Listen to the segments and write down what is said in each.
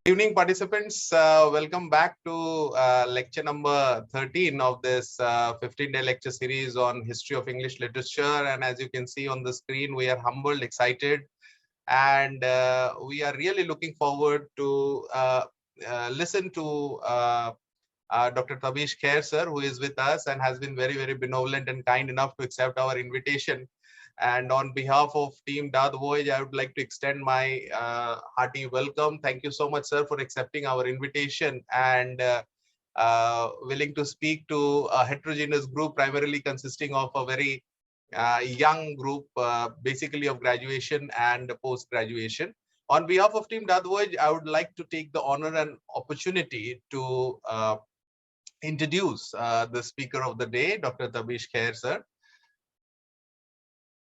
Evening participants, welcome back to lecture number 13 of this 15-day lecture series on history of English literature. And as you can see on the screen, we are humbled, excited, and we are really looking forward to listen to Dr. Tabish Khair sir, who is with us and has been very, very benevolent and kind enough to accept our invitation. And on behalf of Team DAATH Voyage, I would like to extend my hearty welcome. Thank you so much, sir, for accepting our invitation and willing to speak to a heterogeneous group, primarily consisting of a very young group, basically of graduation and post-graduation. On behalf of Team DAATH Voyage, I would like to take the honor and opportunity to introduce the speaker of the day, Dr. Tabish Khair, sir.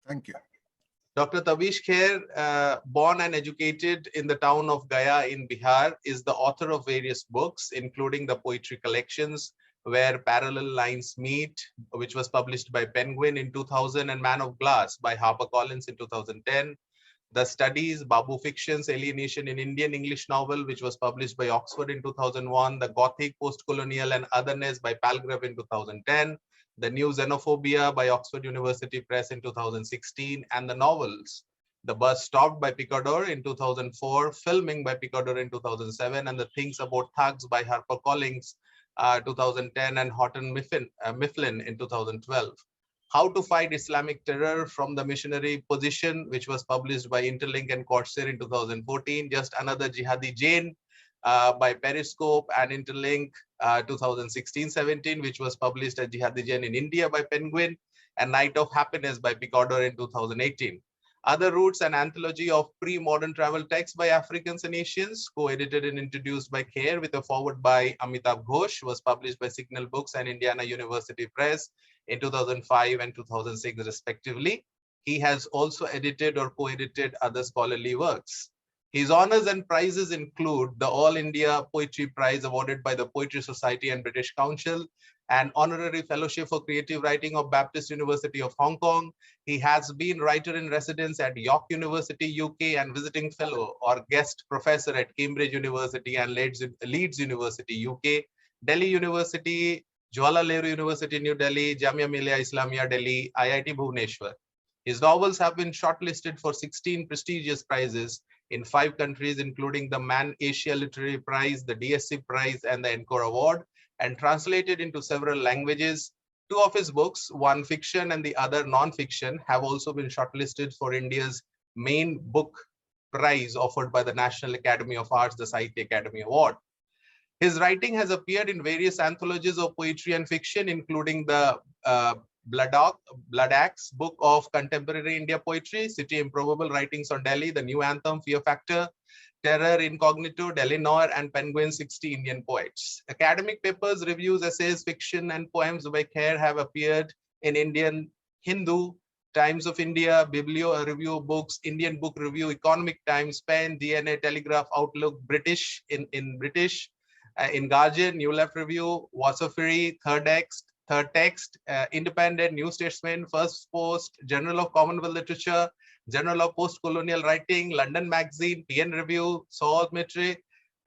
Thank you. Dr. Tabish Khair, born and educated in the town of Gaya in Bihar, is the author of various books, including the poetry collections Where Parallel Lines Meet, which was published by Penguin in 2000, and Man of Glass by HarperCollins in 2010. The Studies, Babu Fictions, Alienation in Indian English Novel, which was published by Oxford in 2001. The Gothic, Postcolonial and Otherness by Palgrave in 2010. The New Xenophobia by Oxford University Press in 2016, and the novels The Bus Stopped by Picador in 2004, Filming by Picador in 2007, and The Things About Thugs by HarperCollins 2010, and Houghton Mifflin in 2012. How to Fight Islamic Terror from the Missionary Position, which was published by Interlink and Corsair in 2014. Just Another Jihadi Jane by Periscope and Interlink 2016-17, which was published as Jihadi Jane in India by Penguin, and Night of Happiness by Picador in 2018. Other Roots, an anthology of pre-modern travel texts by Africans and Asians, co-edited and introduced by Khair with a foreword by Amitabh Ghosh, was published by Signal Books and Indiana University Press in 2005 and 2006 respectively. He has also edited or co-edited other scholarly works. His honors and prizes include the All India Poetry Prize awarded by the Poetry Society and British Council, an honorary fellowship for creative writing of Baptist University of Hong Kong. He has been writer in residence at York University, UK, and visiting fellow or guest professor at Cambridge University and Leeds University, UK, Delhi University, Jawaharlal Nehru University, New Delhi, Jamia Millia Islamia, Delhi, IIT Bhubaneswar. His novels have been shortlisted for 16 prestigious prizes in 5 countries, including the Man Asia Literary Prize, the DSC Prize, and the Encore Award, and translated into several languages. 2 of his books, one fiction and the other non-fiction, have also been shortlisted for India's main book prize offered by the National Academy of Arts, the Sahitya Academy Award. His writing has appeared in various anthologies of poetry and fiction, including the Blood Axe Book of Contemporary India Poetry, City Improbable Writings on Delhi, The New Anthem, Fear Factor, Terror Incognito, Delhi Noir, and Penguin 60 Indian Poets. Academic papers, reviews, essays, fiction, and poems by Khair have appeared in Indian Hindu, Times of India, Biblio Review Books, Indian Book Review, Economic Times, Pen, DNA, Telegraph, Outlook, British, in British, in Guardian, New Left Review, Wasafiri, Third Text, Independent, New Statesman, First Post, Journal of Commonwealth Literature, Journal of Post-Colonial Writing, London Magazine, PN Review, Soulmetry,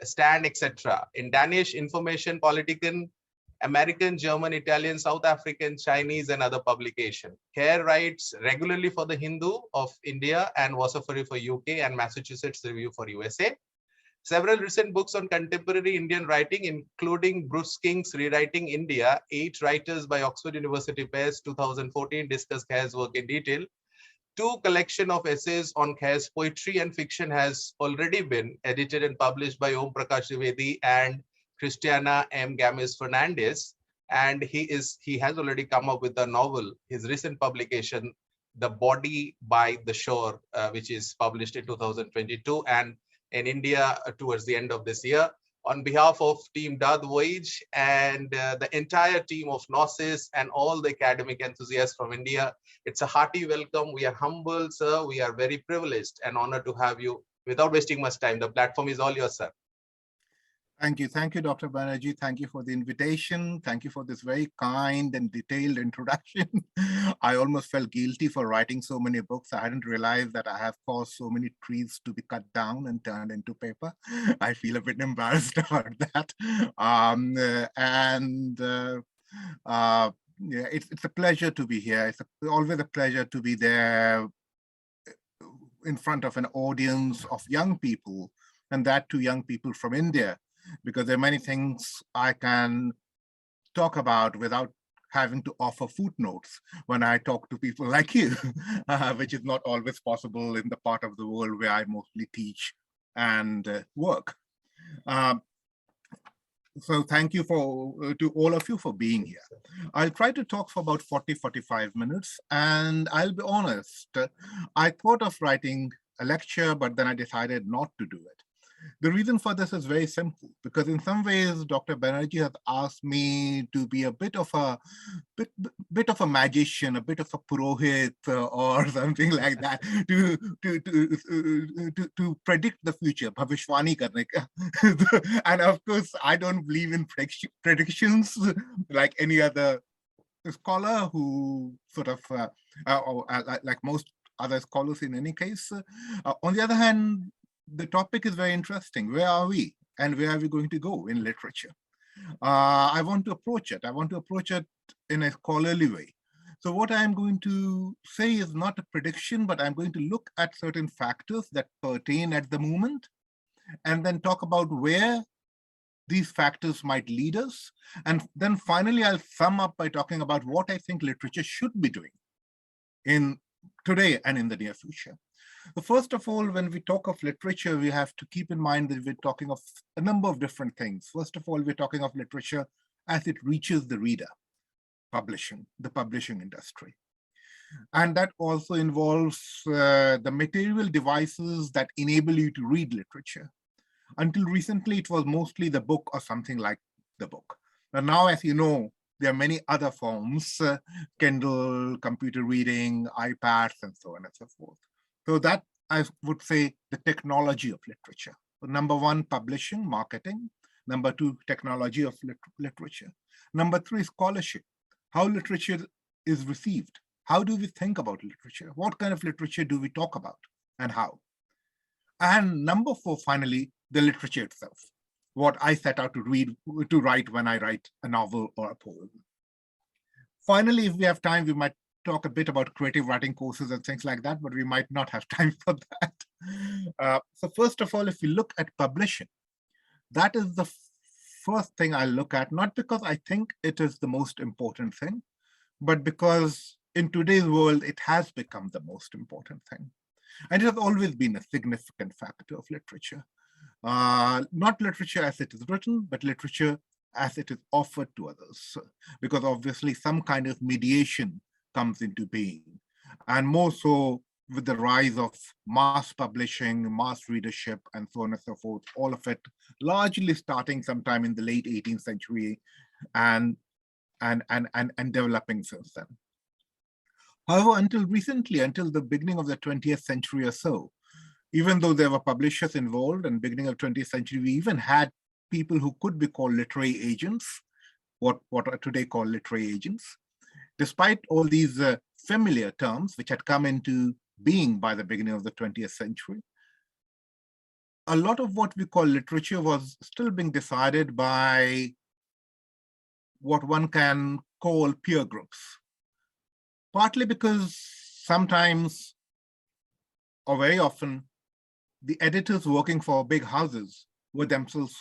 Stand, etc. In Danish, Information, Politiken, American, German, Italian, South African, Chinese, and other publications. Khair writes regularly for the Hindu of India and Wasafiri for UK and Massachusetts Review for USA. Several recent books on contemporary Indian writing, including Bruce King's Rewriting India, 8 Writers by Oxford University Press, 2014, discuss Khair's work in detail. 2 collection of essays on Khair's poetry and fiction has already been edited and published by Om Prakash Trivedi and Christiana M. Gamis Fernandez. And he has already come up with a novel, his recent publication, The Body by the Shore, which is published in 2022 and in India towards the end of this year. On behalf of Team DAATH Voyage and the entire team of Gnosis and all the academic enthusiasts from India, it's a hearty welcome. We are humbled, sir. We are very privileged and honored to have you. Without wasting much time, the platform is all yours, sir. Thank you, Dr. Banerjee. Thank you for the invitation. Thank you for this very kind and detailed introduction. I almost felt guilty for writing so many books. I hadn't realized that I have caused so many trees to be cut down and turned into paper. I feel a bit embarrassed about that. Yeah, it's a pleasure to be here. It's always a pleasure to be there in front of an audience of young people, and that to young people from India, because there are many things I can talk about without having to offer footnotes when I talk to people like you, which is not always possible in the part of the world where I mostly teach and work. Um, so thank you to all of you for being here. I'll try to talk for about 40-45 minutes, and I'll be honest, I thought of writing a lecture, but then I decided not to do it. The reason for this is very simple, because in some ways, Dr. Banerjee has asked me to be a bit of a magician, a bit of a purohit, or something like that, to predict the future, bhavishwani karne ka. And of course, I don't believe in predictions like any other scholar who sort of, like most other scholars in any case. On the other hand, the topic is very interesting. Where are we? And where are we going to go in literature? I want to approach it. I want to approach it in a scholarly way. So what I'm going to say is not a prediction, but I'm going to look at certain factors that pertain at the moment, and then talk about where these factors might lead us. And then finally, I'll sum up by talking about what I think literature should be doing in today and in the near future. So first of all, when we talk of literature, we have to keep in mind that we're talking of a number of different things. First of all, we're talking of literature as it reaches the reader, the publishing industry. And that also involves the material devices that enable you to read literature. Until recently, it was mostly the book or something like the book. But now, as you know, there are many other forms, Kindle, computer reading, iPads, and so on and so forth. So that, I would say, the technology of literature. So number one, publishing, marketing. Number two, technology of literature. Number three, scholarship. How literature is received. How do we think about literature? What kind of literature do we talk about and how? And number four, finally, the literature itself. What I set out to write when I write a novel or a poem. Finally, if we have time, we might talk a bit about creative writing courses and things like that, but we might not have time for that. So first of all, if we look at publishing, that is the first thing I look at, not because I think it is the most important thing, but because in today's world, it has become the most important thing. And it has always been a significant factor of literature. Not literature as it is written, but literature as it is offered to others, because obviously some kind of mediation comes into being. And more so with the rise of mass publishing, mass readership, and so on and so forth, all of it largely starting sometime in the late 18th century and developing since then. However, until recently, until the beginning of the 20th century or so, even though there were publishers involved in the beginning of 20th century, we even had people who could be called literary agents, what are today called literary agents. Despite all these familiar terms, which had come into being by the beginning of the 20th century, a lot of what we call literature was still being decided by what one can call peer groups. Partly because sometimes, or very often, the editors working for big houses were themselves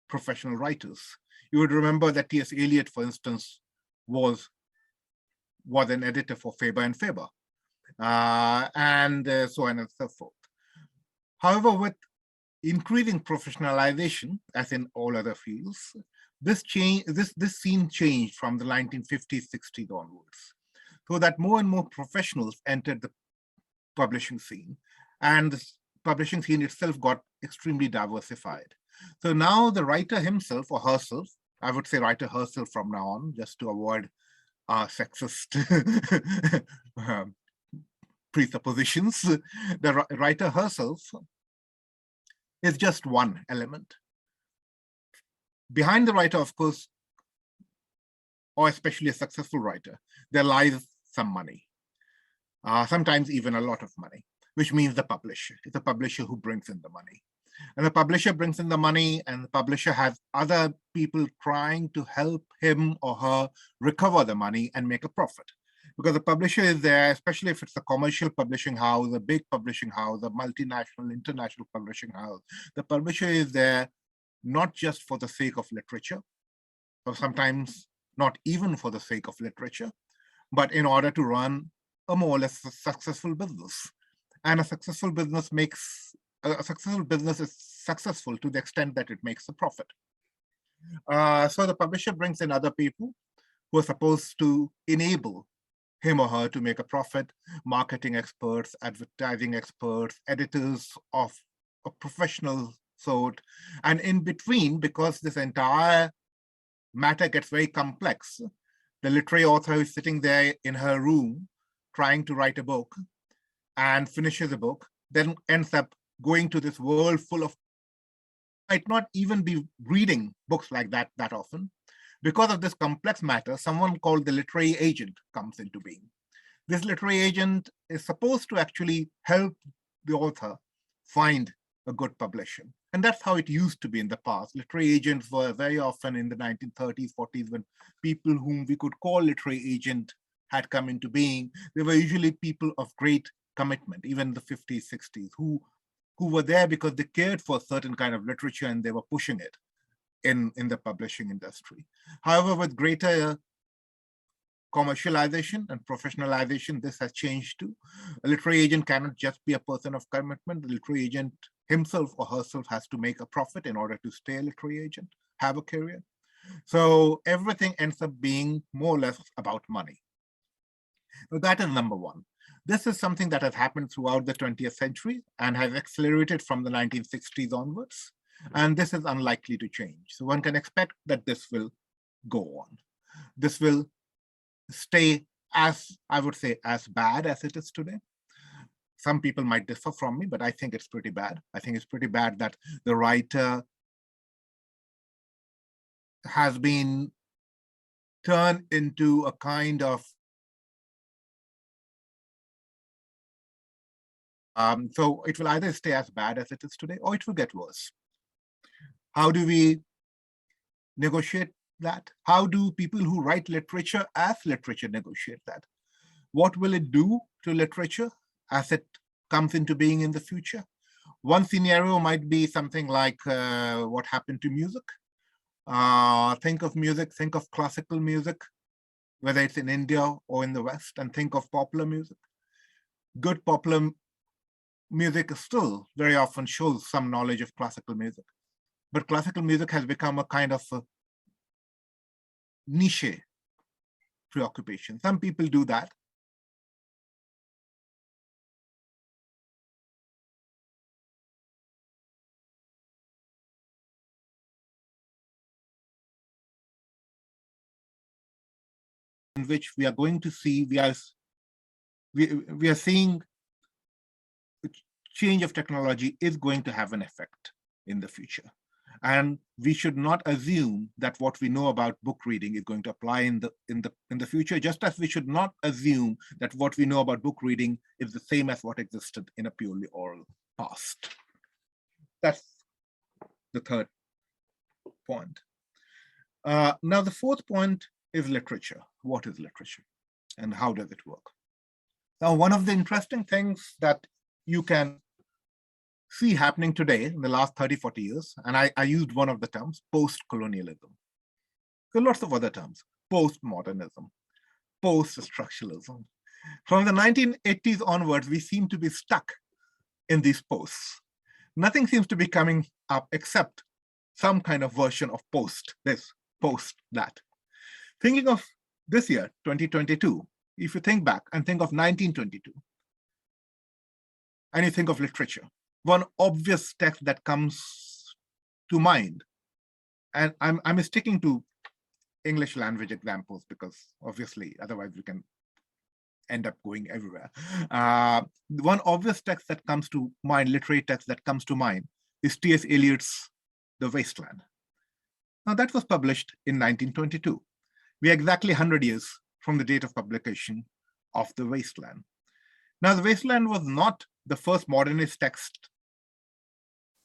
professional writers. You would remember that T.S. Eliot, for instance, was an editor for Faber and Faber, and so on and so forth. However, with increasing professionalization, as in all other fields, this scene changed from the 1950s, 60s onwards, so that more and more professionals entered the publishing scene, and the publishing scene itself got extremely diversified. So now the writer himself or herself, I would say writer herself from now on, just to avoid sexist presuppositions, the writer herself is just one element. behind the writer, of course, or especially a successful writer, there lies some money, sometimes even a lot of money, which means the publisher. It's the publisher who brings in the money. And the publisher brings in the money, and the publisher has other people trying to help him or her recover the money and make a profit. Because the publisher is there, especially if it's a commercial publishing house, a big publishing house, a multinational, international publishing house. The publisher is there not just for the sake of literature, or sometimes not even for the sake of literature, but in order to run a more or less successful business. And a successful business is successful to the extent that it makes a profit. So the publisher brings in other people who are supposed to enable him or her to make a profit: marketing experts, advertising experts, editors of a professional sort. And in between, because this entire matter gets very complex, the literary author is sitting there in her room trying to write a book and finishes a book, then ends up going to this world full of, might not even be reading books like that often. Because of this complex matter, someone called the literary agent comes into being. This literary agent is supposed to actually help the author find a good publisher. And that's how it used to be in the past. Literary agents were very often in the 1930s, 40s, when people whom we could call literary agent had come into being. They were usually people of great commitment, even in the 50s, 60s, who were there because they cared for a certain kind of literature and they were pushing it in the publishing industry. However, with greater commercialization and professionalization, this has changed too. A literary agent cannot just be a person of commitment. The literary agent himself or herself has to make a profit in order to stay a literary agent, have a career. So everything ends up being more or less about money. So that is number one. This is something that has happened throughout the 20th century and has accelerated from the 1960s onwards. And this is unlikely to change. So one can expect that this will go on. This will stay as, I would say, as bad as it is today. Some people might differ from me, but I think it's pretty bad. I think it's pretty bad that the writer has been turned into a kind of so it will either stay as bad as it is today, or it will get worse. How do we negotiate that? How do people who write literature as literature negotiate that? What will it do to literature as it comes into being in the future? One scenario might be something like what happened to music. Think of music, think of classical music, whether it's in India or in the West, and think of popular music. Good popular music still very often shows some knowledge of classical music, but classical music has become a kind of a niche preoccupation. Some people do that. In which we are going to see, we are seeing the change of technology is going to have an effect in the future. And we should not assume that what we know about book reading is going to apply in the future, just as we should not assume that what we know about book reading is the same as what existed in a purely oral past. That's the third point. Now, the fourth point is literature. What is literature and how does it work? Now, one of the interesting things that you can see happening today in the last 30, 40 years, and I used one of the terms, post-colonialism. There are lots of other terms: postmodernism, post-structuralism. From the 1980s onwards, we seem to be stuck in these posts. Nothing seems to be coming up except some kind of version of post this, post that. Thinking of this year, 2022, if you think back and think of 1922, and you think of literature, one obvious text that comes to mind, and I'm sticking to English language examples because obviously otherwise we can end up going everywhere. One obvious text that comes to mind, literary text that comes to mind, is T.S. Eliot's The Wasteland. Now that was published in 1922. We are exactly 100 years from the date of publication of The Wasteland. Now, The Wasteland was not the first modernist text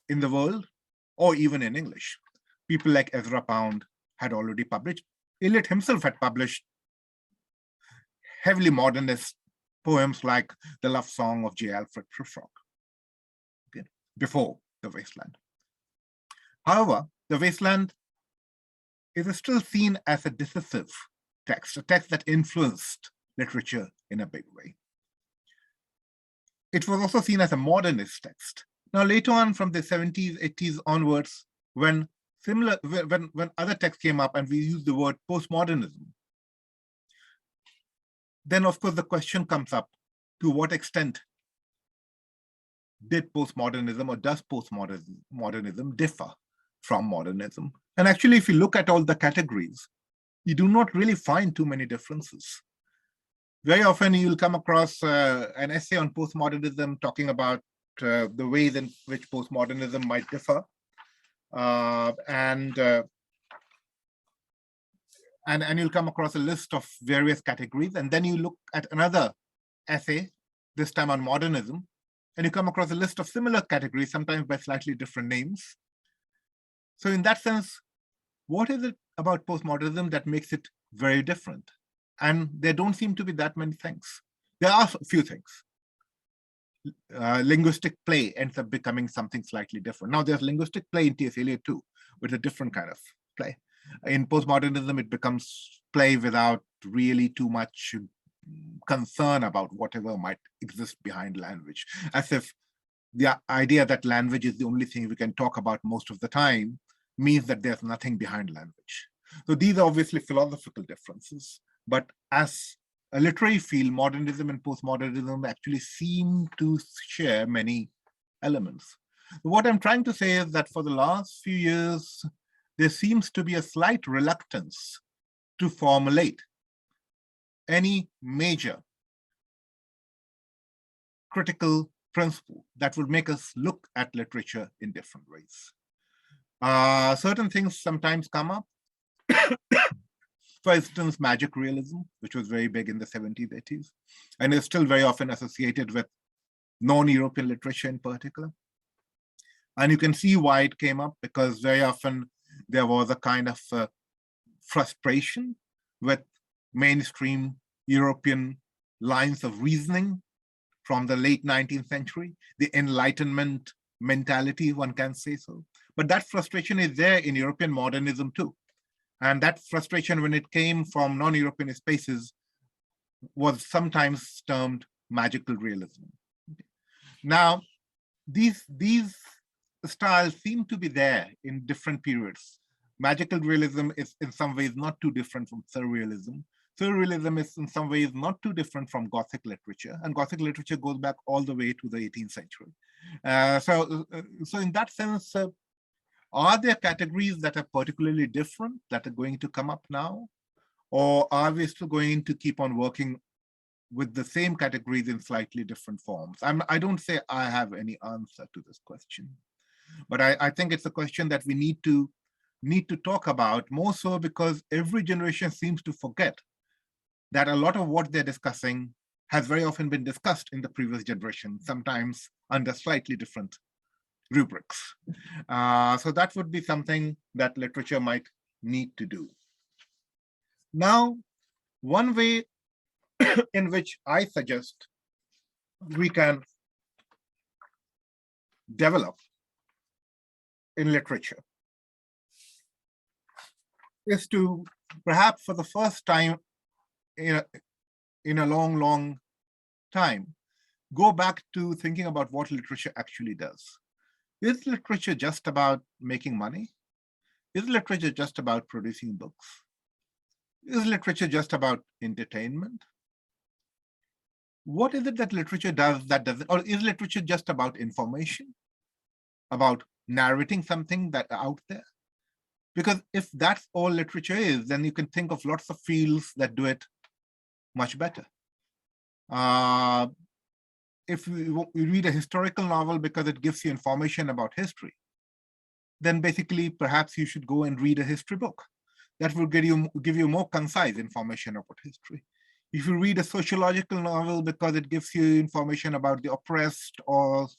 in the world, or even in English. People like Ezra Pound had already published. Eliot himself had published heavily modernist poems like The Love Song of J. Alfred Prufrock, okay, before The Wasteland. However, The Wasteland is still seen as a decisive text, a text that influenced literature in a big way. It was also seen as a modernist text. Now, later on, from the 70s, 80s onwards, when other texts came up and we used the word postmodernism, then of course the question comes up, to what extent did postmodernism, or does postmodernism differ from modernism? And actually, if you look at all the categories, you do not really find too many differences. Very often you'll come across an essay on postmodernism talking about the ways in which postmodernism might differ. And you'll come across a list of various categories. And then you look at another essay, this time on modernism, and you come across a list of similar categories, sometimes by slightly different names. So in that sense, what is it about postmodernism that makes it very different? And there don't seem to be that many things. There are a few things. Linguistic play ends up becoming something slightly different. Now there's linguistic play in T.S. Eliot too, with a different kind of play. In postmodernism, it becomes play without really too much concern about whatever might exist behind language, as if the idea that language is the only thing we can talk about most of the time means that there's nothing behind language. So these are obviously philosophical differences, but as a literary field, modernism and postmodernism actually seem to share many elements. What I'm trying to say is that for the last few years, there seems to be a slight reluctance to formulate any major critical principle that would make us look at literature in different ways. Certain things sometimes come up. For instance, magic realism, which was very big in the 70s, 80s, and is still very often associated with non-European literature in particular. And you can see why it came up, because very often there was a kind of frustration with mainstream European lines of reasoning from the late 19th century, the Enlightenment mentality, one can say so. But that frustration is there in European modernism too. And that frustration, when it came from non-European spaces, was sometimes termed magical realism. Now, these styles seem to be there in different periods. Magical realism is in some ways not too different from surrealism. Surrealism is in some ways not too different from Gothic literature, and Gothic literature goes back all the way to the 18th century. So in that sense, are there categories that are particularly different that are going to come up now? Or are we still going to keep on working with the same categories in slightly different forms? I don't say I have any answer to this question, but I think it's a question that we need to talk about, more so because every generation seems to forget that a lot of what they're discussing has very often been discussed in the previous generation, sometimes under slightly different rubrics. So that would be something that literature might need to do. Now, one way in which I suggest we can develop in literature is to, perhaps for the first time in a long, long time, go back to thinking about what literature actually does. Is literature just about making money? Is literature just about producing books? Is literature just about entertainment? What is it that literature does that doesn't, or is literature just about information, about narrating something that's out there? Because if that's all literature is, then you can think of lots of fields that do it much better. If you read a historical novel because it gives you information about history, then basically perhaps you should go and read a history book. That will give you more concise information about history. If you read a sociological novel because it gives you information about the oppressed or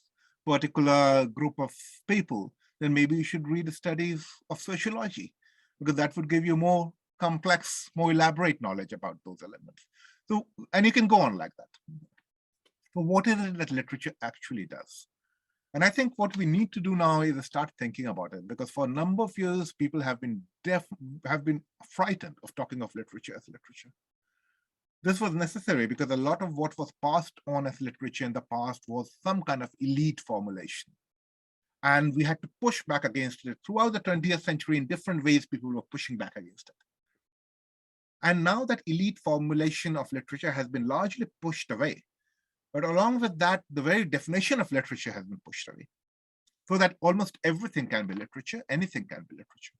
particular group of people, then maybe you should read the studies of sociology, because that would give you more complex, more elaborate knowledge about those elements. So, and you can go on like that. So what is it that literature actually does? And I think what we need to do now is start thinking about it, because for a number of years, people have been frightened of talking of literature as literature. This was necessary because a lot of what was passed on as literature in the past was some kind of elite formulation. And we had to push back against it. Throughout the 20th century, in different ways, people were pushing back against it. And now that elite formulation of literature has been largely pushed away. But along with that, the very definition of literature has been pushed away, so that almost everything can be literature, anything can be literature.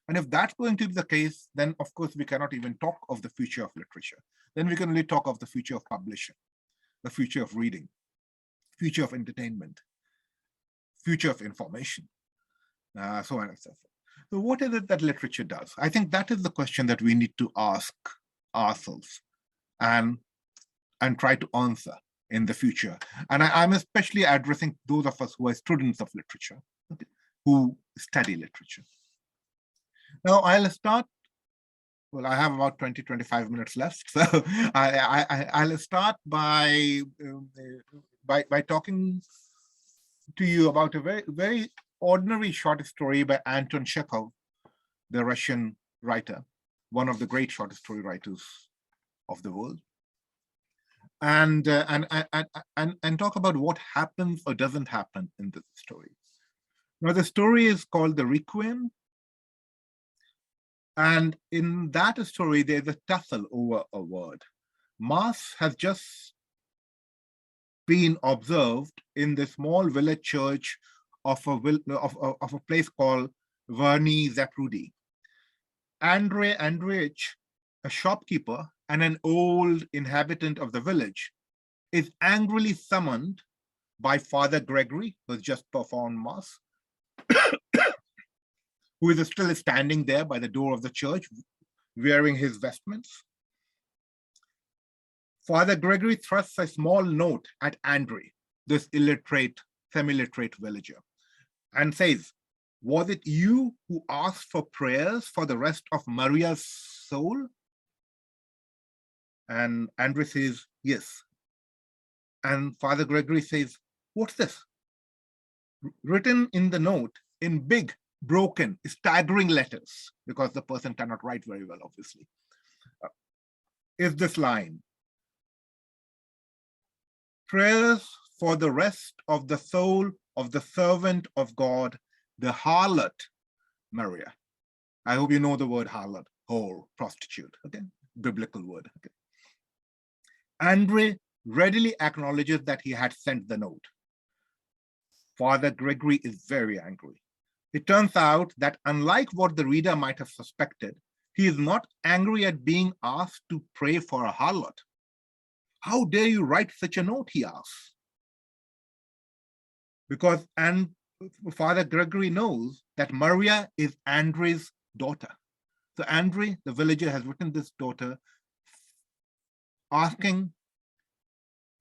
And if that's going to be the case, then of course we cannot even talk of the future of literature. Then we can only talk of the future of publishing, the future of reading, future of entertainment, future of information, so on and so forth. So what is it that literature does? I think that is the question that we need to ask ourselves and try to answer in the future. And I'm especially addressing those of us who are students of literature, okay, who study literature. Now I'll start, well, I have about 20-25 minutes left. So I'll start by talking to you about a very ordinary short story by Anton Chekhov, the Russian writer, one of the great short story writers of the world. And talk about what happens or doesn't happen in this story. Now, the story is called the Requiem. And in that story, there's a tussle over a word. Mass has just been observed in the small village church of a place called Verny Zaprudi. Andrei Andreevich, a shopkeeper and an old inhabitant of the village, is angrily summoned by Father Gregory, who has just performed Mass, who is still standing there by the door of the church, wearing his vestments. Father Gregory thrusts a small note at Andrei, this illiterate, semi-literate villager, and says, "Was it you who asked for prayers for the rest of Maria's soul?" And Andrei says, "Yes." And Father Gregory says, "What's this?" Written in the note in big, broken, staggering letters, because the person cannot write very well, obviously, is this line: "Prayers for the rest of the soul of the servant of God, the harlot Maria." I hope you know the word harlot, whore, prostitute, okay? Biblical word, okay? Andrei readily acknowledges that he had sent the note. Father Gregory is very angry. It turns out that unlike what the reader might have suspected, he is not angry at being asked to pray for a harlot. "How dare you write such a note?" he asks. Because Father Gregory knows that Maria is Andrei's daughter. So Andrei, the villager, has written this daughter asking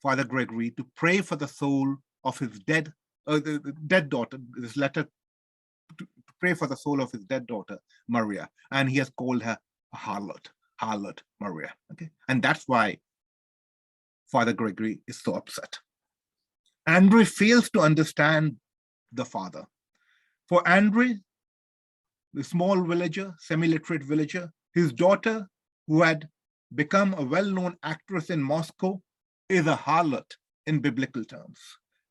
Father Gregory to pray for the soul of his dead daughter, this letter to pray for the soul of his dead daughter, Maria. And he has called her a harlot Maria, okay? And that's why Father Gregory is so upset. Andrei fails to understand the father. For Andrei, the small villager, semi-literate villager, his daughter, who had become a well-known actress in Moscow, is a harlot in biblical terms.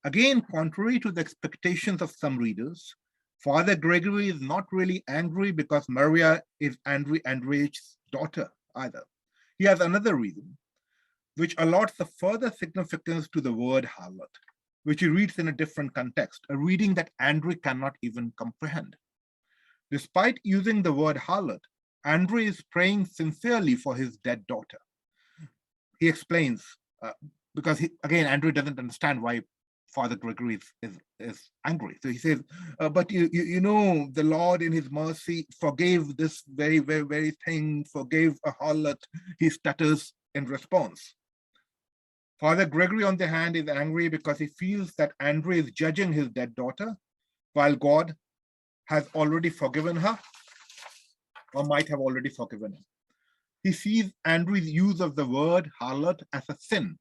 Again, contrary to the expectations of some readers, Father Gregory is not really angry because Maria is Andrei Andreevich's daughter either. He has another reason, which allots a further significance to the word harlot, which he reads in a different context, a reading that Andrei cannot even comprehend. Despite using the word harlot, Andrei is praying sincerely for his dead daughter. He explains, because again, Andrei doesn't understand why Father Gregory is angry. So he says, but you know, the Lord in his mercy forgave this very, very, very thing, forgave a harlot. He stutters in response. Father Gregory, on the hand, is angry because he feels that Andrew is judging his dead daughter, while God has already forgiven her, or might have already forgiven her. He sees Andrew's use of the word harlot as a sin,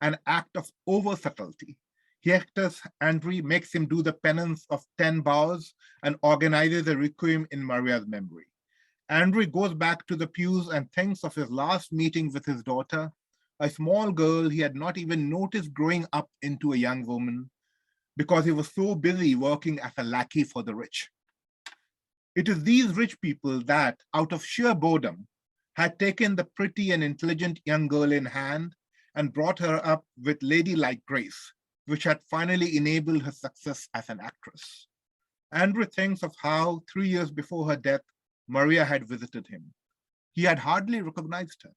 an act of over subtlety. He actors Andrew, makes him do the penance of 10 vows and organizes a requiem in Maria's memory. Andrew goes back to the pews and thinks of his last meeting with his daughter, a small girl he had not even noticed growing up into a young woman because he was so busy working as a lackey for the rich. It is these rich people that, out of sheer boredom, had taken the pretty and intelligent young girl in hand and brought her up with ladylike grace, which had finally enabled her success as an actress. Andrew thinks of how 3 years before her death, Maria had visited him. He had hardly recognized her.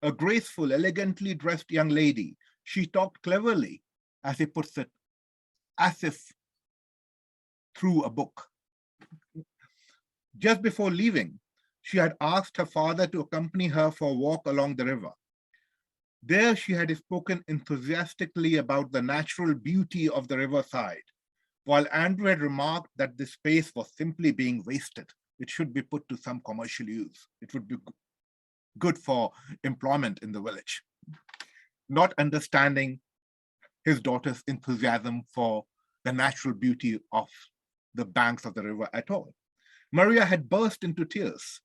A graceful, elegantly dressed young lady, she talked cleverly, as he puts it, as if through a book. Just before leaving, she had asked her father to accompany her for a walk along the river. There she had spoken enthusiastically about the natural beauty of the riverside, while Andrew had remarked that this space was simply being wasted. It should be put to some commercial use. It would be good for employment in the village. Not understanding his daughter's enthusiasm for the natural beauty of the banks of the river at all. Maria had burst into tears,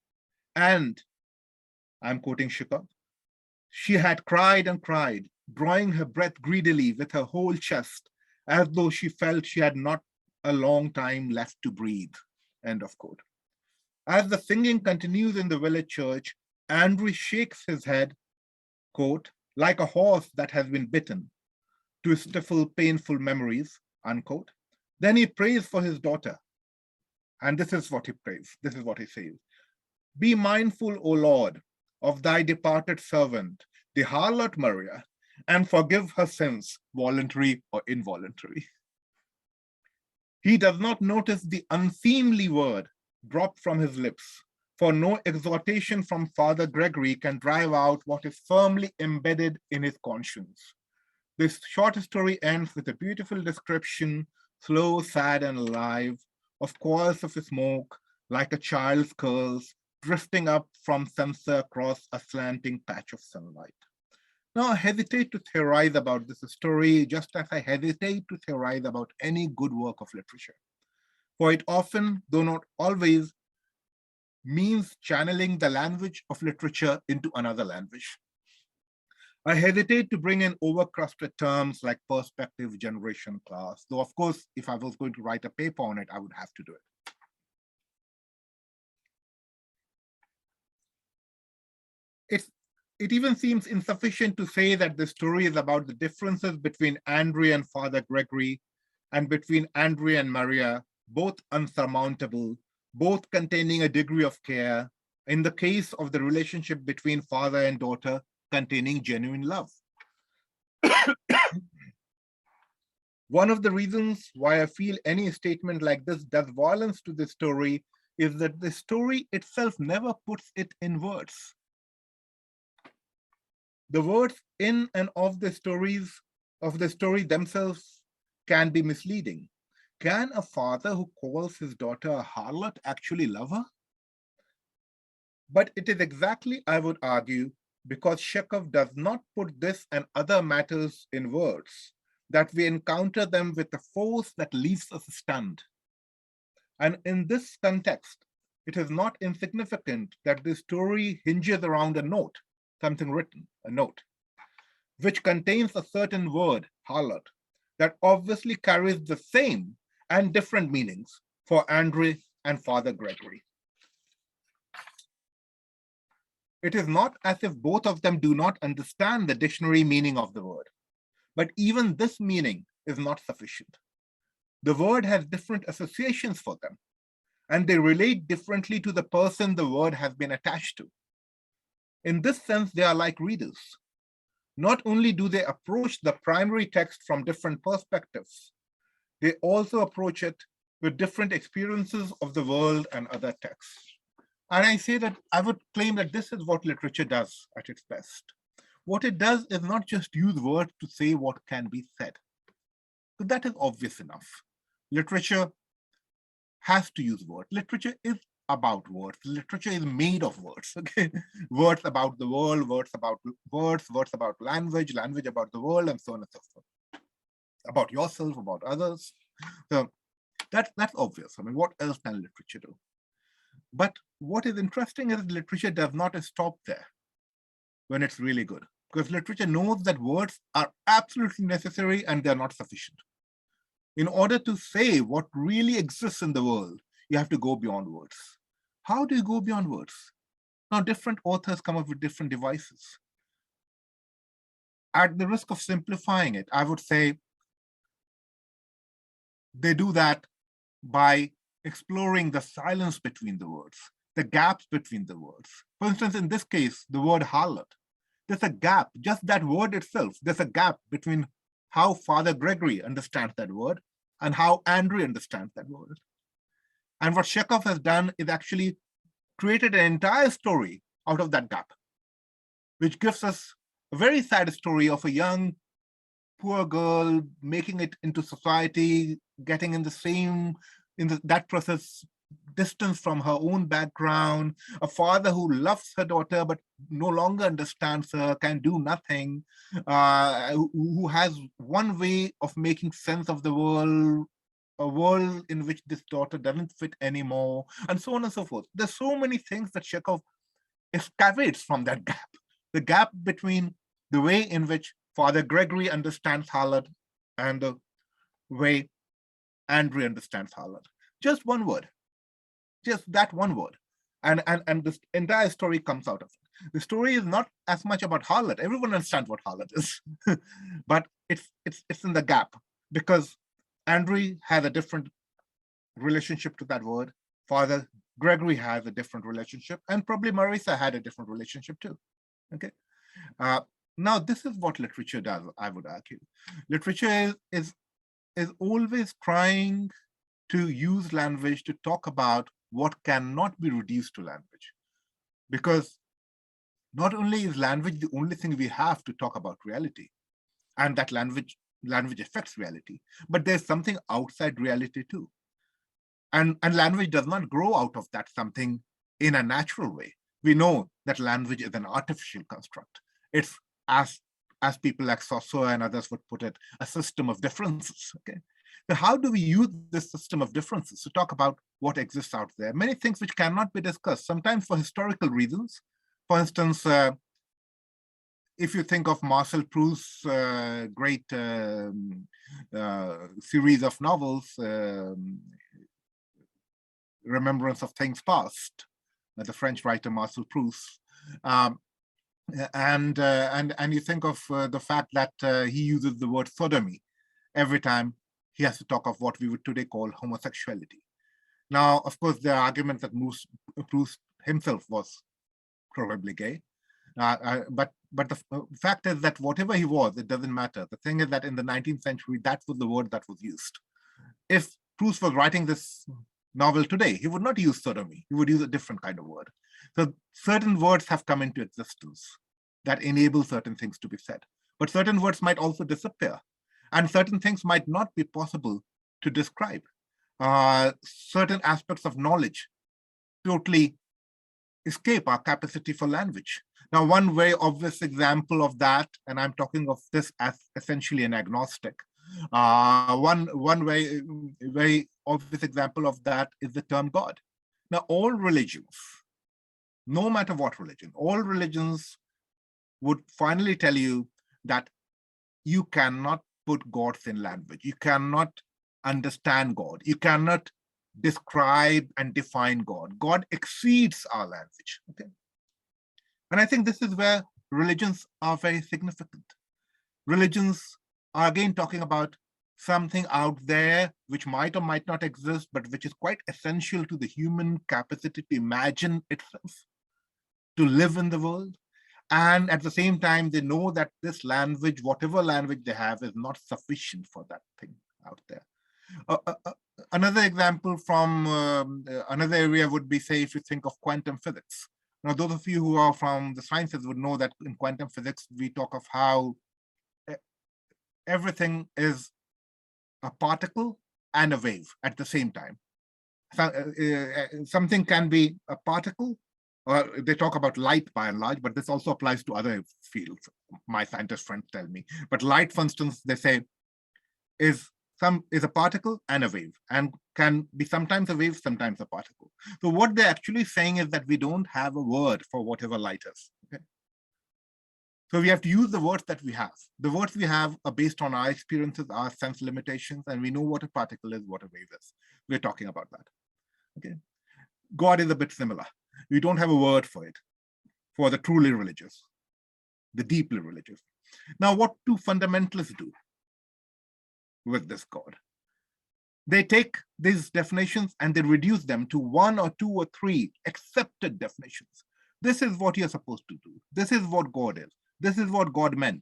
and I'm quoting Shikov, she had cried and cried, drawing her breath greedily with her whole chest, as though she felt she had not a long time left to breathe, end of quote. As the singing continues in the village church, Andrew shakes his head, quote, like a horse that has been bitten, to stifle painful memories, unquote. Then he prays for his daughter. And this is what he prays. This is what he says. Be mindful, O Lord, of thy departed servant, the harlot Maria, and forgive her sins, voluntary or involuntary. He does not notice the unseemly word dropped from his lips, for no exhortation from Father Gregory can drive out what is firmly embedded in his conscience. This short story ends with a beautiful description, slow, sad, and alive, of coils of smoke, like a child's curls, drifting up from censer across a slanting patch of sunlight. Now, I hesitate to theorize about this story, just as I hesitate to theorize about any good work of literature. For it often, though not always, means channeling the language of literature into another language. I hesitate to bring in overcrusted terms like perspective, generation, class, though of course, if I was going to write a paper on it, I would have to do it. It even seems insufficient to say that the story is about the differences between Andrew and Father Gregory and between Andrew and Maria, both unsurmountable, both containing a degree of care, in the case of the relationship between father and daughter, containing genuine love. One of the reasons why I feel any statement like this does violence to the story is that the story itself never puts it in words. The words in and of the story themselves can be misleading. Can a father who calls his daughter a harlot actually love her? But it is exactly, I would argue, because Chekhov does not put this and other matters in words, that we encounter them with a force that leaves us stunned. And in this context, it is not insignificant that this story hinges around a note, something written, a note, which contains a certain word, harlot, that obviously carries the same and different meanings for Andrew and Father Gregory. It is not as if both of them do not understand the dictionary meaning of the word, but even this meaning is not sufficient. The word has different associations for them, and they relate differently to the person the word has been attached to. In this sense, they are like readers. not only do they approach the primary text from different perspectives, they also approach it with different experiences of the world and other texts. And I say that I would claim that this is what literature does at its best. What it does is not just use words to say what can be said. So that is obvious enough. Literature has to use words. Literature is about words. Literature is made of words. Okay, words about the world, words about words, words about language, language about the world, and so on and so forth. About yourself, about others. So that's obvious. I mean, what else can literature do? But what is interesting is literature does not stop there when it's really good, because literature knows that words are absolutely necessary and they're not sufficient. In order to say what really exists in the world, you have to go beyond words. How do you go beyond words? Now, different authors come up with different devices. At the risk of simplifying it, I would say they do that by exploring the silence between the words, the gaps between the words. For instance, in this case, the word harlot, there's a gap, just that word itself, there's a gap between how Father Gregory understands that word and how Andrew understands that word. And what Chekhov has done is actually created an entire story out of that gap, which gives us a very sad story of a young, poor girl making it into society, getting in the same, that process, distance from her own background, a father who loves her daughter but no longer understands her, can do nothing, who has one way of making sense of the world, a world in which this daughter doesn't fit anymore, and so on and so forth. There's so many things that Chekhov excavates from that gap, the gap between the way in which Father Gregory understands Harlot and the way Andrew understands Harlot. Just one word, just that one word. And this entire story comes out of it. The story is not as much about Harlot. Everyone understands what Harlot is, but it's in the gap, because Andrew has a different relationship to that word. Father Gregory has a different relationship, and probably Marisa had a different relationship too. Okay. Now, this is what literature does, I would argue. Literature is always trying to use language to talk about what cannot be reduced to language. Because not only is language the only thing we have to talk about reality, and that language affects reality, but there's something outside reality too. And language does not grow out of that something in a natural way. We know that language is an artificial construct. It's, as people like Saussure and others would put it, a system of differences. Okay, so how do we use this system of differences to talk about what exists out there? Many things which cannot be discussed, sometimes for historical reasons. For instance, if you think of Marcel Proust's great series of novels, Remembrance of Things Past, the French writer Marcel Proust, and you think of the fact that he uses the word sodomy every time he has to talk of what we would today call homosexuality. Now, of course, there are arguments that Proust himself was probably gay, but the fact is that whatever he was, it doesn't matter. The thing is that in the 19th century, that was the word that was used. If Proust was writing this novel today, he would not use sodomy. He would use a different kind of word. So certain words have come into existence that enable certain things to be said. But certain words might also disappear. And certain things might not be possible to describe. Certain aspects of knowledge totally escape our capacity for language. Now, one very obvious example of that, and I'm talking of this as essentially an agnostic, one very obvious example of that is the term God. Now, all religions, no matter what religion, all religions would finally tell you that you cannot put gods in language. You cannot understand God. You cannot describe and define God. God exceeds our language. Okay? And I think this is where religions are very significant. Religions are again talking about something out there which might or might not exist, but which is quite essential to the human capacity to imagine itself, to live in the world. And at the same time, they know that this language, whatever language they have, is not sufficient for that thing out there. Another example from another area would be, say, if you think of quantum physics. Now, those of you who are from the sciences would know that in quantum physics, we talk of how everything is a particle and a wave at the same time. Something can be a particle, or they talk about light by and large, but this also applies to other fields, my scientist friends tell me. But light, for instance, they say, is a particle and a wave, and can be sometimes a wave, sometimes a particle. So what they're actually saying is that we don't have a word for whatever light is. Okay? So we have to use the words that we have. The words we have are based on our experiences, our sense limitations, and we know what a particle is, what a wave is. We're talking about that. Okay. God is a bit similar. We don't have a word for it, for the truly religious, the deeply religious. Now, what do fundamentalists do with this God? They take these definitions and they reduce them to one or two or three accepted definitions. This is what you're supposed to do. This is what God is. This is what God meant.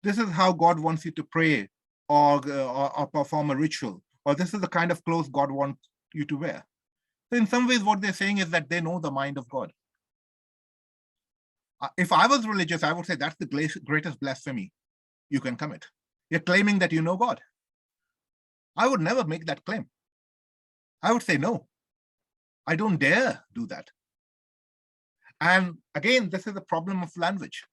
This is how God wants you to pray or perform a ritual, or this is the kind of clothes God wants you to wear. So in some ways, what they're saying is that they know the mind of God. If I was religious, I would say that's the greatest blasphemy you can commit. You're claiming that you know God. I would never make that claim. I would say, no, I don't dare do that. And again, this is a problem of language,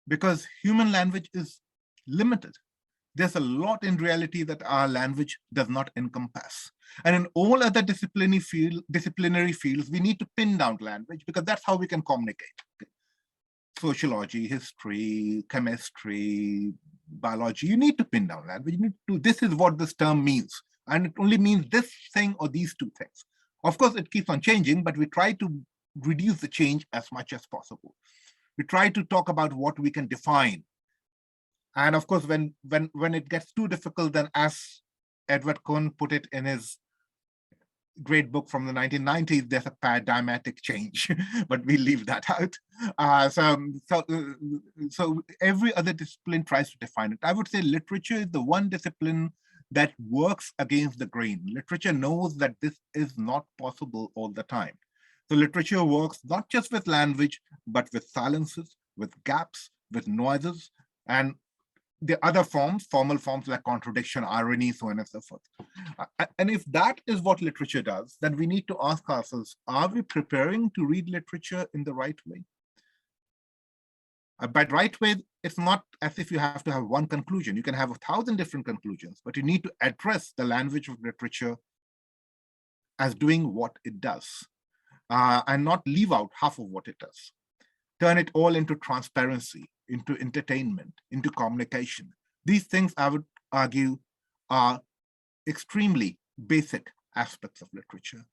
because human language is limited. There's a lot in reality that our language does not encompass. And in all other disciplinary fields, we need to pin down language, because that's how we can communicate. Okay? Sociology, history, chemistry, biology, you need to pin down language. You need to, this is what this term means. And it only means this thing or these two things. Of course, it keeps on changing, but we try to reduce the change as much as possible. We try to talk about what we can define. And of course, when it gets too difficult, then as Edward Cohn put it in his great book from the 1990s, there's a paradigmatic change, but we leave that out. So every other discipline tries to define it. I would say literature is the one discipline that works against the grain. Literature knows that this is not possible all the time. So literature works not just with language, but with silences, with gaps, with noises, and the other forms, formal forms like contradiction, irony, so on and so forth. And if that is what literature does, then we need to ask ourselves, are we preparing to read literature in the right way? By right way, it's not as if you have to have one conclusion. You can have 1,000 different conclusions, but you need to address the language of literature as doing what it does, and not leave out half of what it does. Turn it all into transparency, into entertainment, into communication. These things, I would argue, are extremely basic aspects of literature.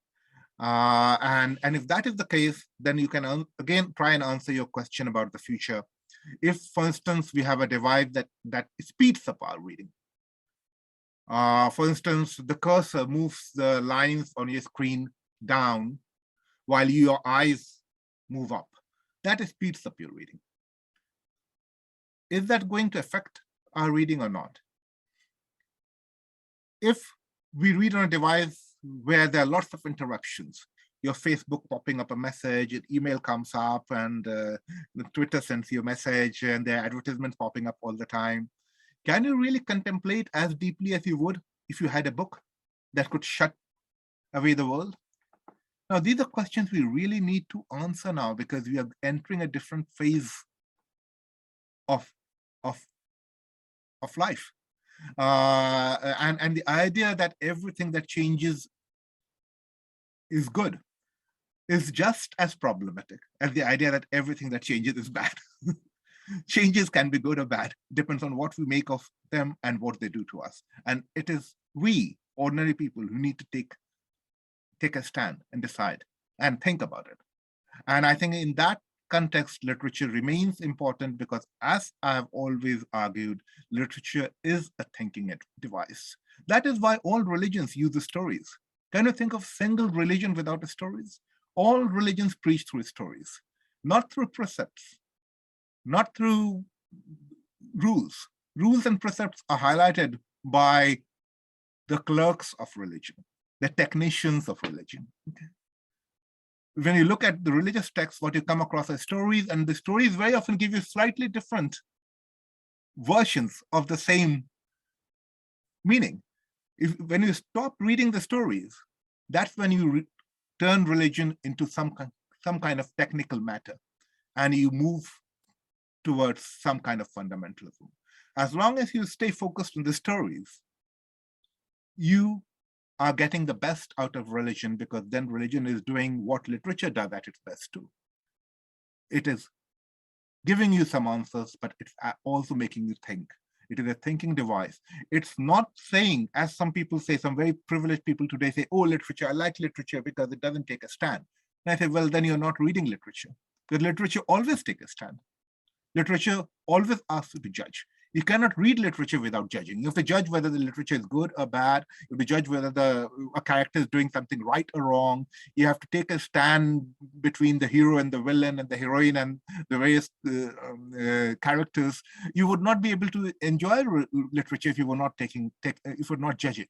And if that is the case, then you can again try and answer your question about the future. If, for instance, we have a device that speeds up our reading. For instance, the cursor moves the lines on your screen down while your eyes move up. That speeds up your reading. Is that going to affect our reading or not? If we read on a device where there are lots of interruptions, your Facebook popping up a message, an email comes up, and Twitter sends you a message, and there are advertisements popping up all the time, can you really contemplate as deeply as you would if you had a book that could shut away the world? Now, these are questions we really need to answer now, because we are entering a different phase of life. And the idea that everything that changes is good is just as problematic as the idea that everything that changes is bad. Changes can be good or bad, depends on what we make of them and what they do to us. And it is we, ordinary people, who need to take a stand and decide and think about it. And I think in that context, literature remains important, because as I've always argued, literature is a thinking device. That is why all religions use stories. Can you think of single religion without stories? All religions preach through stories, not through precepts, not through rules. Rules and precepts are highlighted by the clerks of religion, the technicians of religion. Okay. When you look at the religious texts, what you come across are stories, and the stories very often give you slightly different versions of the same meaning. When you stop reading the stories, that's when you turn religion into some kind of technical matter, and you move towards some kind of fundamentalism. As long as you stay focused on the stories, you are getting the best out of religion, because then religion is doing what literature does at its best too. It is giving you some answers, but it's also making you think. It is a thinking device. It's not saying, as some people say, some very privileged people today say, oh, literature, I like literature because it doesn't take a stand. And I say, well, then you're not reading literature, because literature always takes a stand. Literature always asks you to judge. You cannot read literature without judging. You have to judge whether the literature is good or bad. You have to judge whether a character is doing something right or wrong. You have to take a stand between the hero and the villain and the heroine and the various characters. You would not be able to enjoy literature if you were not if you were not judging.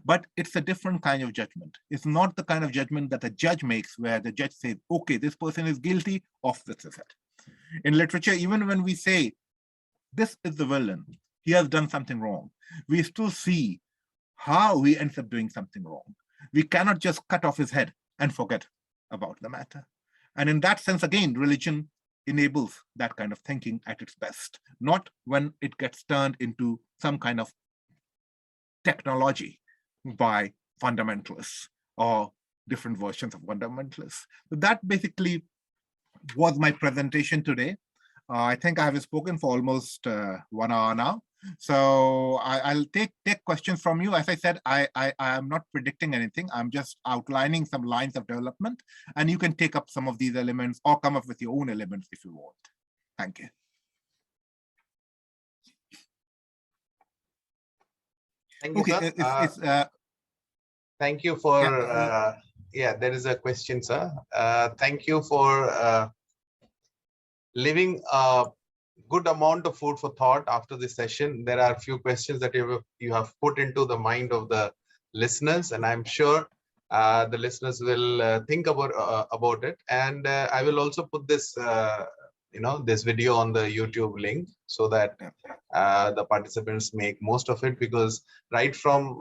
But it's a different kind of judgment. It's not the kind of judgment that a judge makes, where the judge says, okay, this person is guilty, off with his head. In literature, even when we say, this is the villain, he has done something wrong, we still see how he ends up doing something wrong. We cannot just cut off his head and forget about the matter. And in that sense, again, religion enables that kind of thinking at its best, not when it gets turned into some kind of technology by fundamentalists or different versions of fundamentalists. So that basically was my presentation today. I think I have spoken for almost 1 hour now. So I'll take questions from you. As I said, I am not predicting anything. I'm just outlining some lines of development, and you can take up some of these elements or come up with your own elements if you want. Thank you. Thank you, sir. Thank you for, yeah, there is a question, sir. Thank you for leaving a good amount of food for thought after this session. There are a few questions that you have put into the mind of the listeners, and I'm sure the listeners will think about it. And I will also put this this video on the YouTube link, so that the participants make most of it, because right from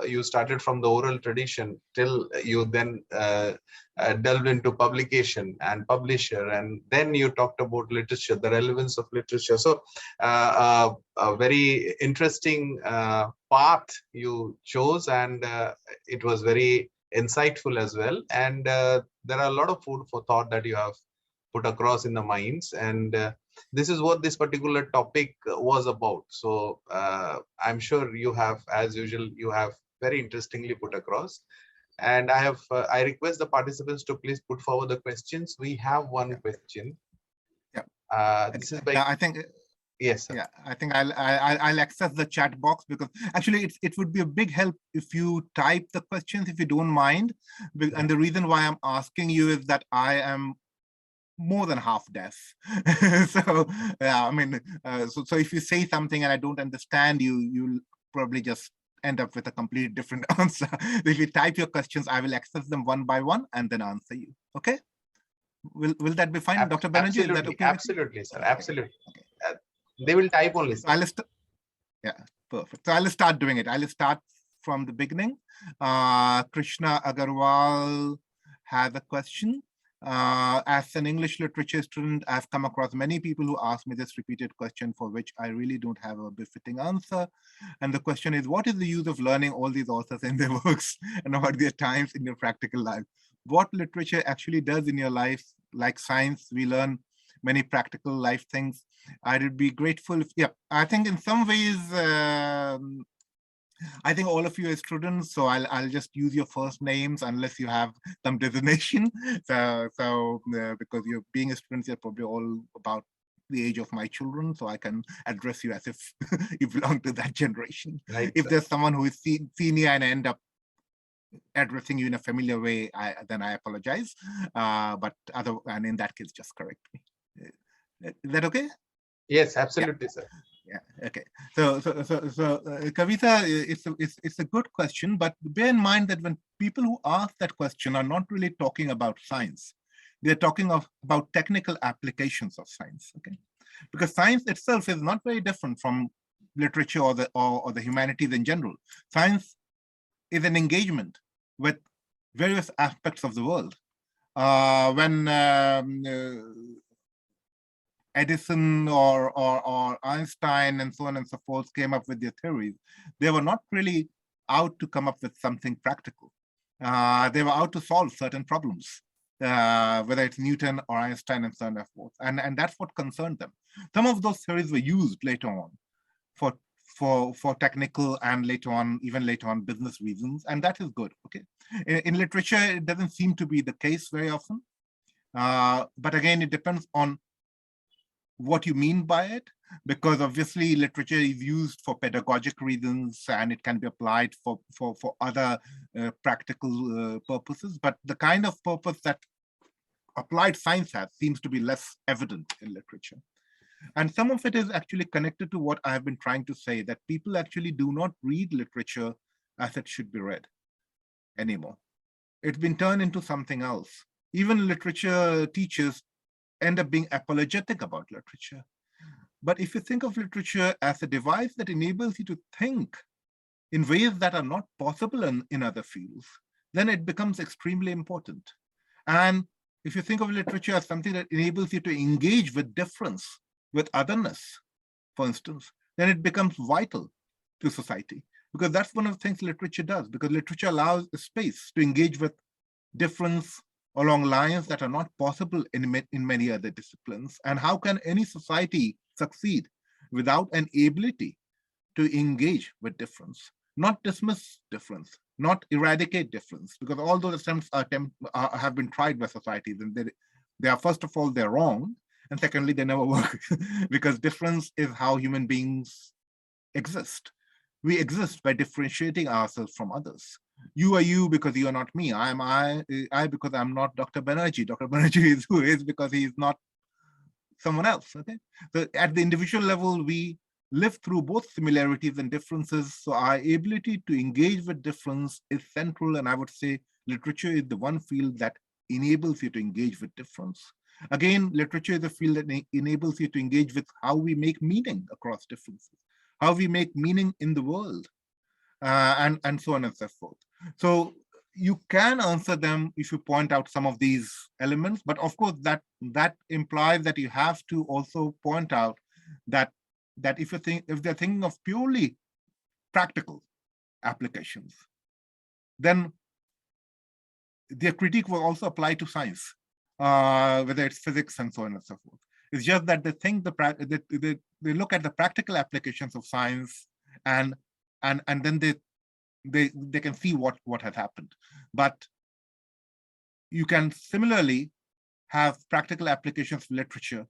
you started from the oral tradition till you then delved into publication and publisher, and then you talked about literature, the relevance of literature. So a very interesting path you chose, and it was very insightful as well. And there are a lot of food for thought that you have put across in the minds, and this is what this particular topic was about. So I'm sure you have, as usual, you have very interestingly put across. And I request the participants to please put forward the questions. We have one question. Yeah. This is by, I think. Yes, sir. Yeah, I think I'll access the chat box, because actually it would be a big help if you type the questions, if you don't mind. And the reason why I'm asking you is that I am more than half deaf. So yeah, I mean, so if you say something and I don't understand you, you'll probably just end up with a completely different answer. If you type your questions, I will access them one by one and then answer you. Okay? Will that be fine, Dr. Banerjee? Absolutely, is that okay? Absolutely, sir. Absolutely. Okay. They will type only. So yeah, perfect. So I'll start doing it. I'll start from the beginning. Krishna Agarwal has a question. As an English literature student, I've come across many people who ask me this repeated question, for which I really don't have a befitting answer. And the question is, what is the use of learning all these authors and their works and about their times in your practical life? What literature actually does in your life, like science, we learn many practical life things. I would be grateful if, yeah, I think in some ways, I think all of you are students, so I'll just use your first names unless you have some designation. So because you're being a student, you're probably all about the age of my children, so I can address you as if you belong to that generation. Right, if there's someone who is senior and I end up addressing you in a familiar way, then I apologize. And in that case, just correct me. Is that okay? Yes, Yeah. absolutely, sir. Yeah. Okay. Kavita, it's a good question, but bear in mind that when people who ask that question are not really talking about science, they're talking about technical applications of science. Okay, because science itself is not very different from literature or the humanities in general. Science is an engagement with various aspects of the world. When Edison or Einstein and so on and so forth came up with their theories, they were not really out to come up with something practical. They were out to solve certain problems, whether it's Newton or Einstein and so on and so forth. And that's what concerned them. Some of those theories were used later on for for technical and even later on business reasons, and that is good. Okay, in literature, it doesn't seem to be the case very often, but again, it depends on what you mean by it, because obviously literature is used for pedagogic reasons and it can be applied for other practical purposes, but the kind of purpose that applied science has seems to be less evident in literature. And some of it is actually connected to what I have been trying to say, that people actually do not read literature as it should be read anymore. It's been turned into something else. Even literature teachers end up being apologetic about literature. But if you think of literature as a device that enables you to think in ways that are not possible in other fields, then it becomes extremely important. And if you think of literature as something that enables you to engage with difference, with otherness, for instance, then it becomes vital to society. Because that's one of the things literature does, because literature allows a space to engage with difference along lines that are not possible in many other disciplines. And how can any society succeed without an ability to engage with difference, not dismiss difference, not eradicate difference, because all those attempts have been tried by societies, and they are, first of all, they're wrong, and secondly, they never work, because difference is how human beings exist. We exist by differentiating ourselves from others. You are you because you are not me. I am I because I'm not Dr. Banerjee. Dr. Banerjee is who is because he is not someone else. Okay. So at the individual level, we live through both similarities and differences. So our ability to engage with difference is central. And I would say literature is the one field that enables you to engage with difference. Again, literature is a field that enables you to engage with how we make meaning across differences, how we make meaning in the world, and so on and so forth. So you can answer them if you point out some of these elements, but of course that implies that you have to also point out that if they're thinking of purely practical applications, then their critique will also apply to science, whether it's physics and so on and so forth. It's just that they think they look at the practical applications of science, and then they can see what has happened. But you can similarly have practical applications of literature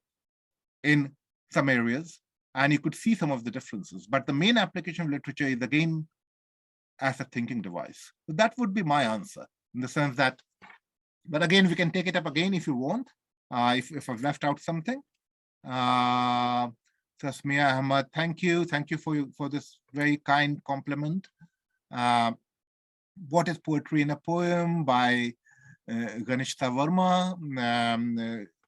in some areas, and you could see some of the differences. But the main application of literature is again as a thinking device. So that would be my answer, in the sense that, but again, we can take it up again if you want, if I've left out something. Tasmia Ahmad, thank you for this very kind compliment. What is poetry in a poem by Ganesh Savarma?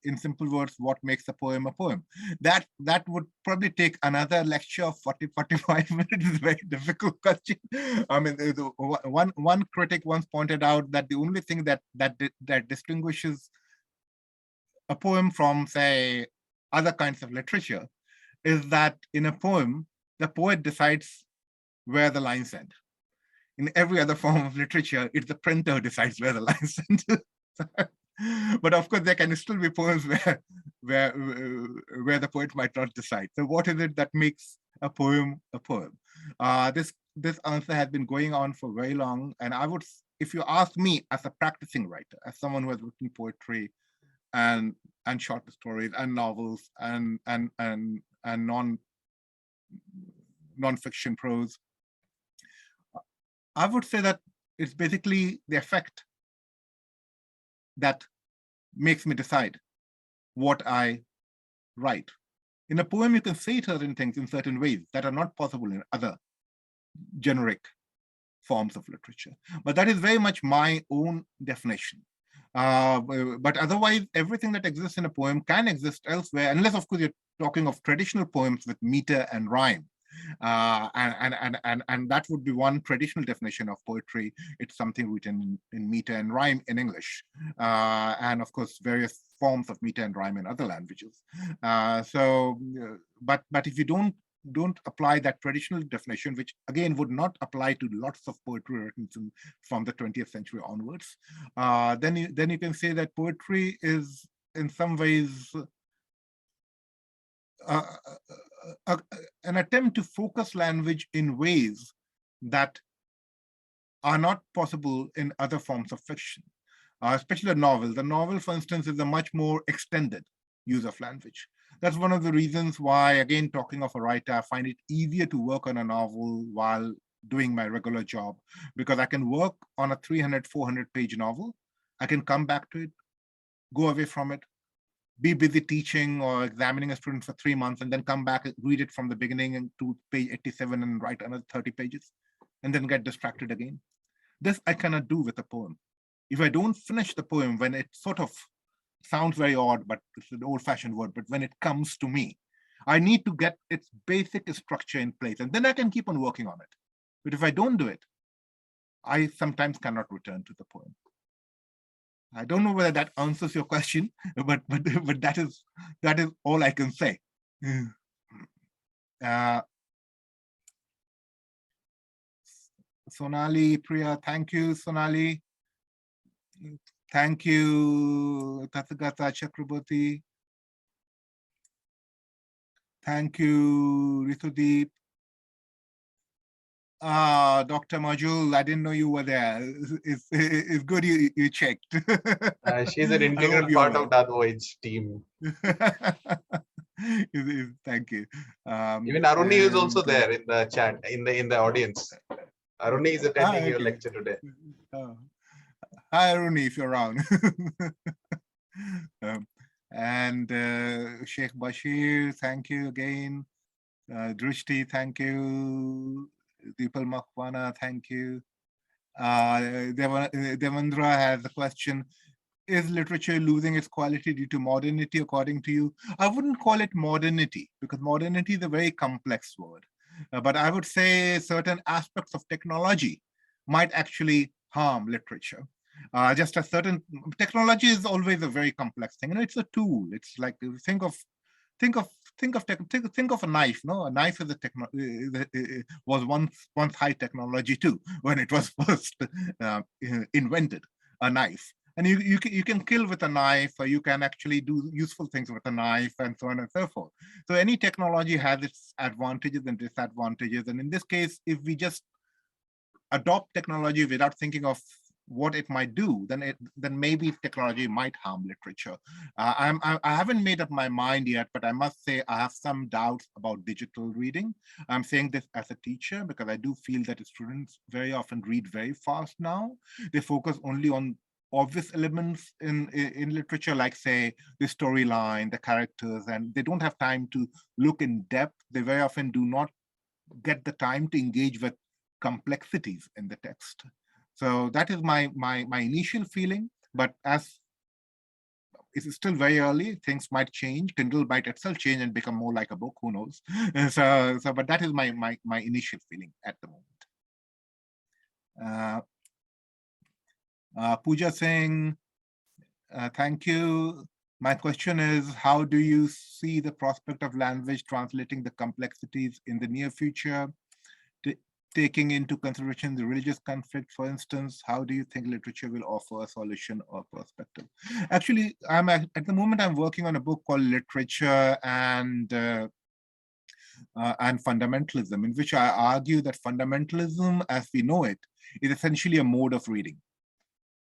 In simple words, what makes a poem a poem? That would probably take another lecture of 40-45 minutes. It's a very difficult question. I mean, one critic once pointed out that the only thing that distinguishes a poem from, say, other kinds of literature is that in a poem, the poet decides where the lines end. In every other form of literature, it's the printer who decides where the lines end. But of course, there can still be poems where the poet might not decide. So what is it that makes a poem a poem? This answer has been going on for very long. And I would, if you ask me as a practicing writer, as someone who has written poetry and short stories and novels and non-fiction prose, I would say that it's basically the effect that makes me decide what I write. In a poem, you can say certain things in certain ways that are not possible in other generic forms of literature. But that is very much my own definition. But otherwise, everything that exists in a poem can exist elsewhere, unless, of course, you're talking of traditional poems with meter and rhyme. And that would be one traditional definition of poetry. It's something written in meter and rhyme in English, and of course various forms of meter and rhyme in other languages. But if you don't apply that traditional definition, which again would not apply to lots of poetry written from the 20th century onwards, then you can say that poetry is in some ways an attempt to focus language in ways that are not possible in other forms of fiction, especially the novel. The novel, for instance, is a much more extended use of language. That's one of the reasons why, again, talking of a writer, I find it easier to work on a novel while doing my regular job, because I can work on a 300, 400-page novel. I can come back to it, go away from it, be busy teaching or examining a student for 3 months, and then come back and read it from the beginning and to page 87 and write another 30 pages, and then get distracted again. This I cannot do with a poem. If I don't finish the poem when it sort of sounds very odd, but it's an old-fashioned word, but when it comes to me, I need to get its basic structure in place, and then I can keep on working on it. But if I don't do it, I sometimes cannot return to the poem. I don't know whether that answers your question, but that is all I can say. Sonali, Priya, thank you, Sonali. Thank you, Tathagata Chakraborty. Thank you, Ritudeep. Dr. Majul, I didn't know you were there. It's good you checked. She's an integral part of DAATH VOYAGE team. Thank you. Even Aruni is also there in the chat, in the audience. Aruni is attending your lecture today. Hi, Aruni, if you're around. And Sheikh Bashir, thank you again. Drishti, thank you. Deepal Makhwana, thank you. Devendra has a question. Is literature losing its quality due to modernity, according to you? I wouldn't call it modernity, because modernity is a very complex word. But I would say certain aspects of technology might actually harm literature. Just a certain technology is always a very complex thing. And it's a tool. It's like, think of a knife. No, a knife is was once high technology too, when it was first invented. A knife, and you can kill with a knife, or you can actually do useful things with a knife, and so on and so forth. So any technology has its advantages and disadvantages. And in this case, if we just adopt technology without thinking of what it might do, then maybe technology might harm literature. I haven't made up my mind yet, but I must say I have some doubts about digital reading. I'm saying this as a teacher because I do feel that students very often read very fast now. They focus only on obvious elements in literature, like, say, the storyline, the characters, and they don't have time to look in depth. They very often do not get the time to engage with complexities in the text. So that is my initial feeling, but as it's still very early, things might change. Kindle might itself change and become more like a book, who knows? But that is my initial feeling at the moment. Pooja Singh, thank you. My question is, how do you see the prospect of language translating the complexities in the near future? Taking into consideration the religious conflict, for instance, how do you think literature will offer a solution or perspective? Actually, at the moment, I'm working on a book called Literature and Fundamentalism, in which I argue that fundamentalism, as we know it, is essentially a mode of reading.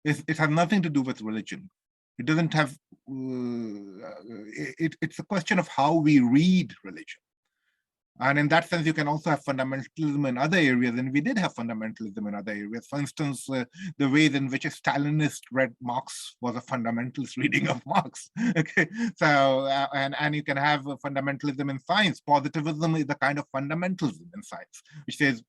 It has nothing to do with religion. It doesn't have, it's a question of how we read religion. And in that sense, you can also have fundamentalism in other areas, and we did have fundamentalism in other areas. For instance, the ways in which a Stalinist read Marx was a fundamentalist reading of Marx. Okay, so and you can have fundamentalism in science. Positivism is a kind of fundamentalism in science, which says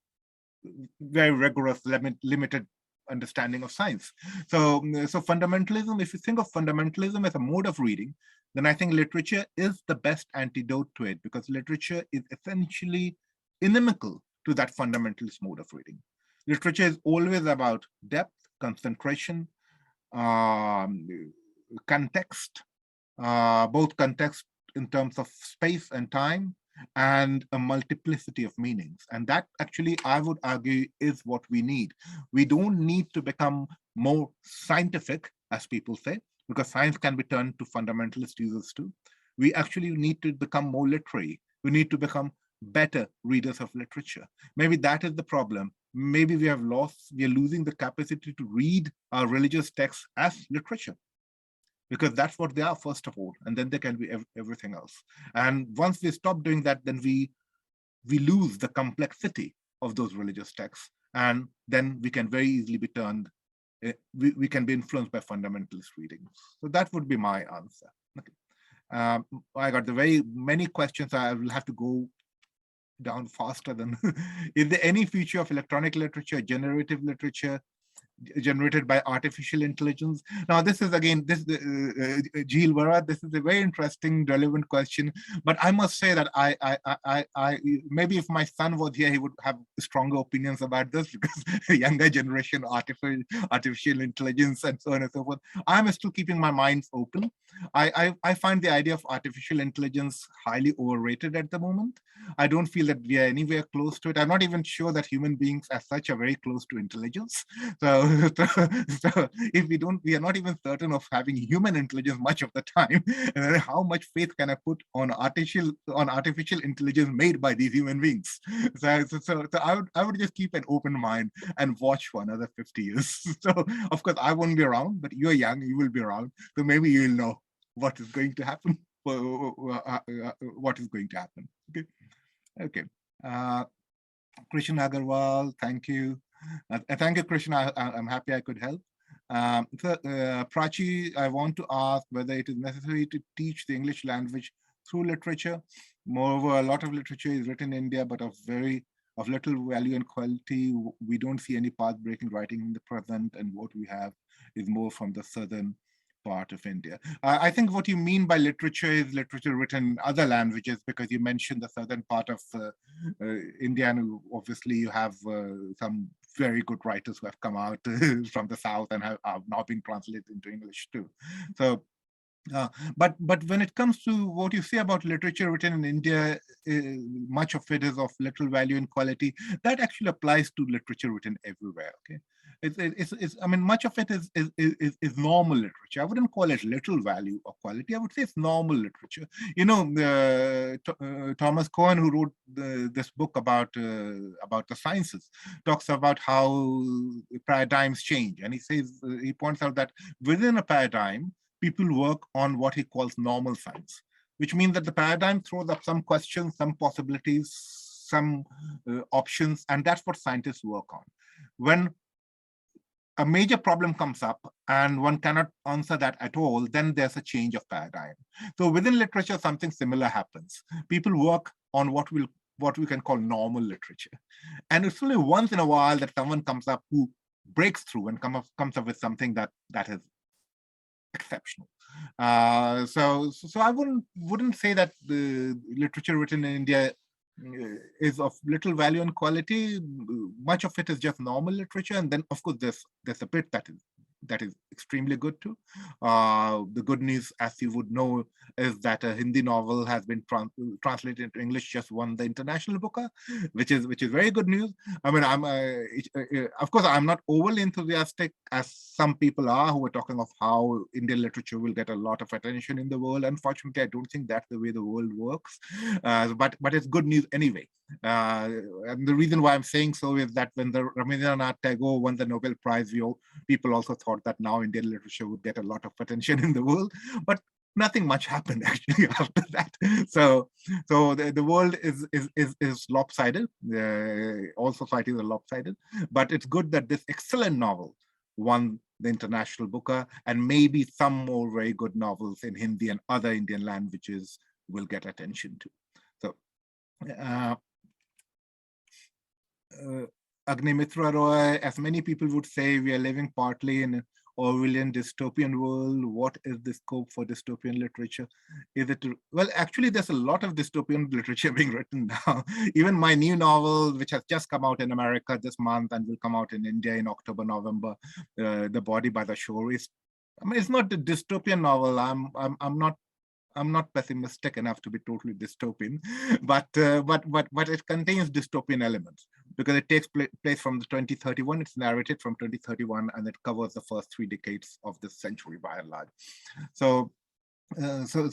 very rigorous, limited understanding of science. So, so fundamentalism, if you think of fundamentalism as a mode of reading, then I think literature is the best antidote to it, because literature is essentially inimical to that fundamentalist mode of reading. Literature is always about depth, concentration, um, context, both context in terms of space and time, and a multiplicity of meanings. And that actually, I would argue, is what we need. We don't need to become more scientific, as people say, because science can be turned to fundamentalist uses too. We actually need to become more literary. We need to become better readers of literature. Maybe that is the problem. Maybe we are losing the capacity to read our religious texts as literature, because that's what they are, first of all, and then they can be everything else. And once we stop doing that, then we lose the complexity of those religious texts, and then we can very easily be turned, we can be influenced by fundamentalist readings. So that would be my answer. Okay. I got the very many questions. I will have to go down faster than is there any future of electronic literature, generative literature, generated by artificial intelligence? Now, this is again, this Jeel Vara, this is a very interesting, relevant question. But I must say that I maybe if my son was here, he would have stronger opinions about this, because younger generation, artificial intelligence, and so on and so forth. I'm still keeping my mind open. I find the idea of artificial intelligence highly overrated at the moment. I don't feel that we are anywhere close to it. I'm not even sure that human beings as such are very close to intelligence. So, so if we are not even certain of having human intelligence much of the time, and how much faith can I put on artificial intelligence made by these human beings? So I would just keep an open mind and watch for another 50 years. So of course I won't be around, but you're young, you will be around. So maybe you'll know what is going to happen. What is going to happen? Okay. Okay. Krishna Agarwal, thank you. Thank you, Krishna. I'm happy I could help. Prachi, I want to ask whether it is necessary to teach the English language through literature. Moreover, a lot of literature is written in India, but of little value and quality. We don't see any path-breaking writing in the present, and what we have is more from the southern part of India. I think what you mean by literature is literature written in other languages, because you mentioned the southern part of India, and obviously you have some very good writers who have come out from the south and have now been translated into English too. So but when it comes to what you say about literature written in India, much of it is of little value and quality. That actually applies to literature written everywhere. Okay, I mean, much of it is normal literature. I wouldn't call it little value or quality. I would say it's normal literature. You know, Thomas Cohen, who wrote this book about the sciences, talks about how paradigms change, and he says he points out that within a paradigm, people work on what he calls normal science, which means that the paradigm throws up some questions, some possibilities, some options, and that's what scientists work on. When a major problem comes up and one cannot answer that at all, then there's a change of paradigm. So within literature, something similar happens. People work on what we can call normal literature. And it's only once in a while that someone comes up who breaks through and comes up with something that is exceptional. So I wouldn't say that the literature written in India is of little value and quality. Much of it is just normal literature, and then of course there's a bit that is extremely good too. The good news, as you would know, is that a Hindi novel has been translated into English, just won the International Booker, which is very good news. I mean, of course, I'm not overly enthusiastic as some people are who are talking of how Indian literature will get a lot of attention in the world. Unfortunately, I don't think that's the way the world works. But it's good news anyway. And the reason why I'm saying so is that when the Rabindranath Tagore won the Nobel Prize, people also thought that now Indian literature would get a lot of attention in the world. But nothing much happened actually after that. So the world is lopsided. All societies are lopsided, but it's good that this excellent novel won the International Booker, and maybe some more very good novels in Hindi and other Indian languages will get attention to. So uh, Agnimitra Roy, as many people would say, we are living partly in an Orwellian dystopian world. What is the scope for dystopian literature? Is it, well, actually, there's a lot of dystopian literature being written now. Even my new novel, which has just come out in America this month and will come out in India in October, November, The Body by the Shore, is, I mean, it's not a dystopian novel. I'm not pessimistic enough to be totally dystopian, but it contains dystopian elements because it takes place from the 2031. It's narrated from 2031, and it covers the first 3 decades of this century by and large. So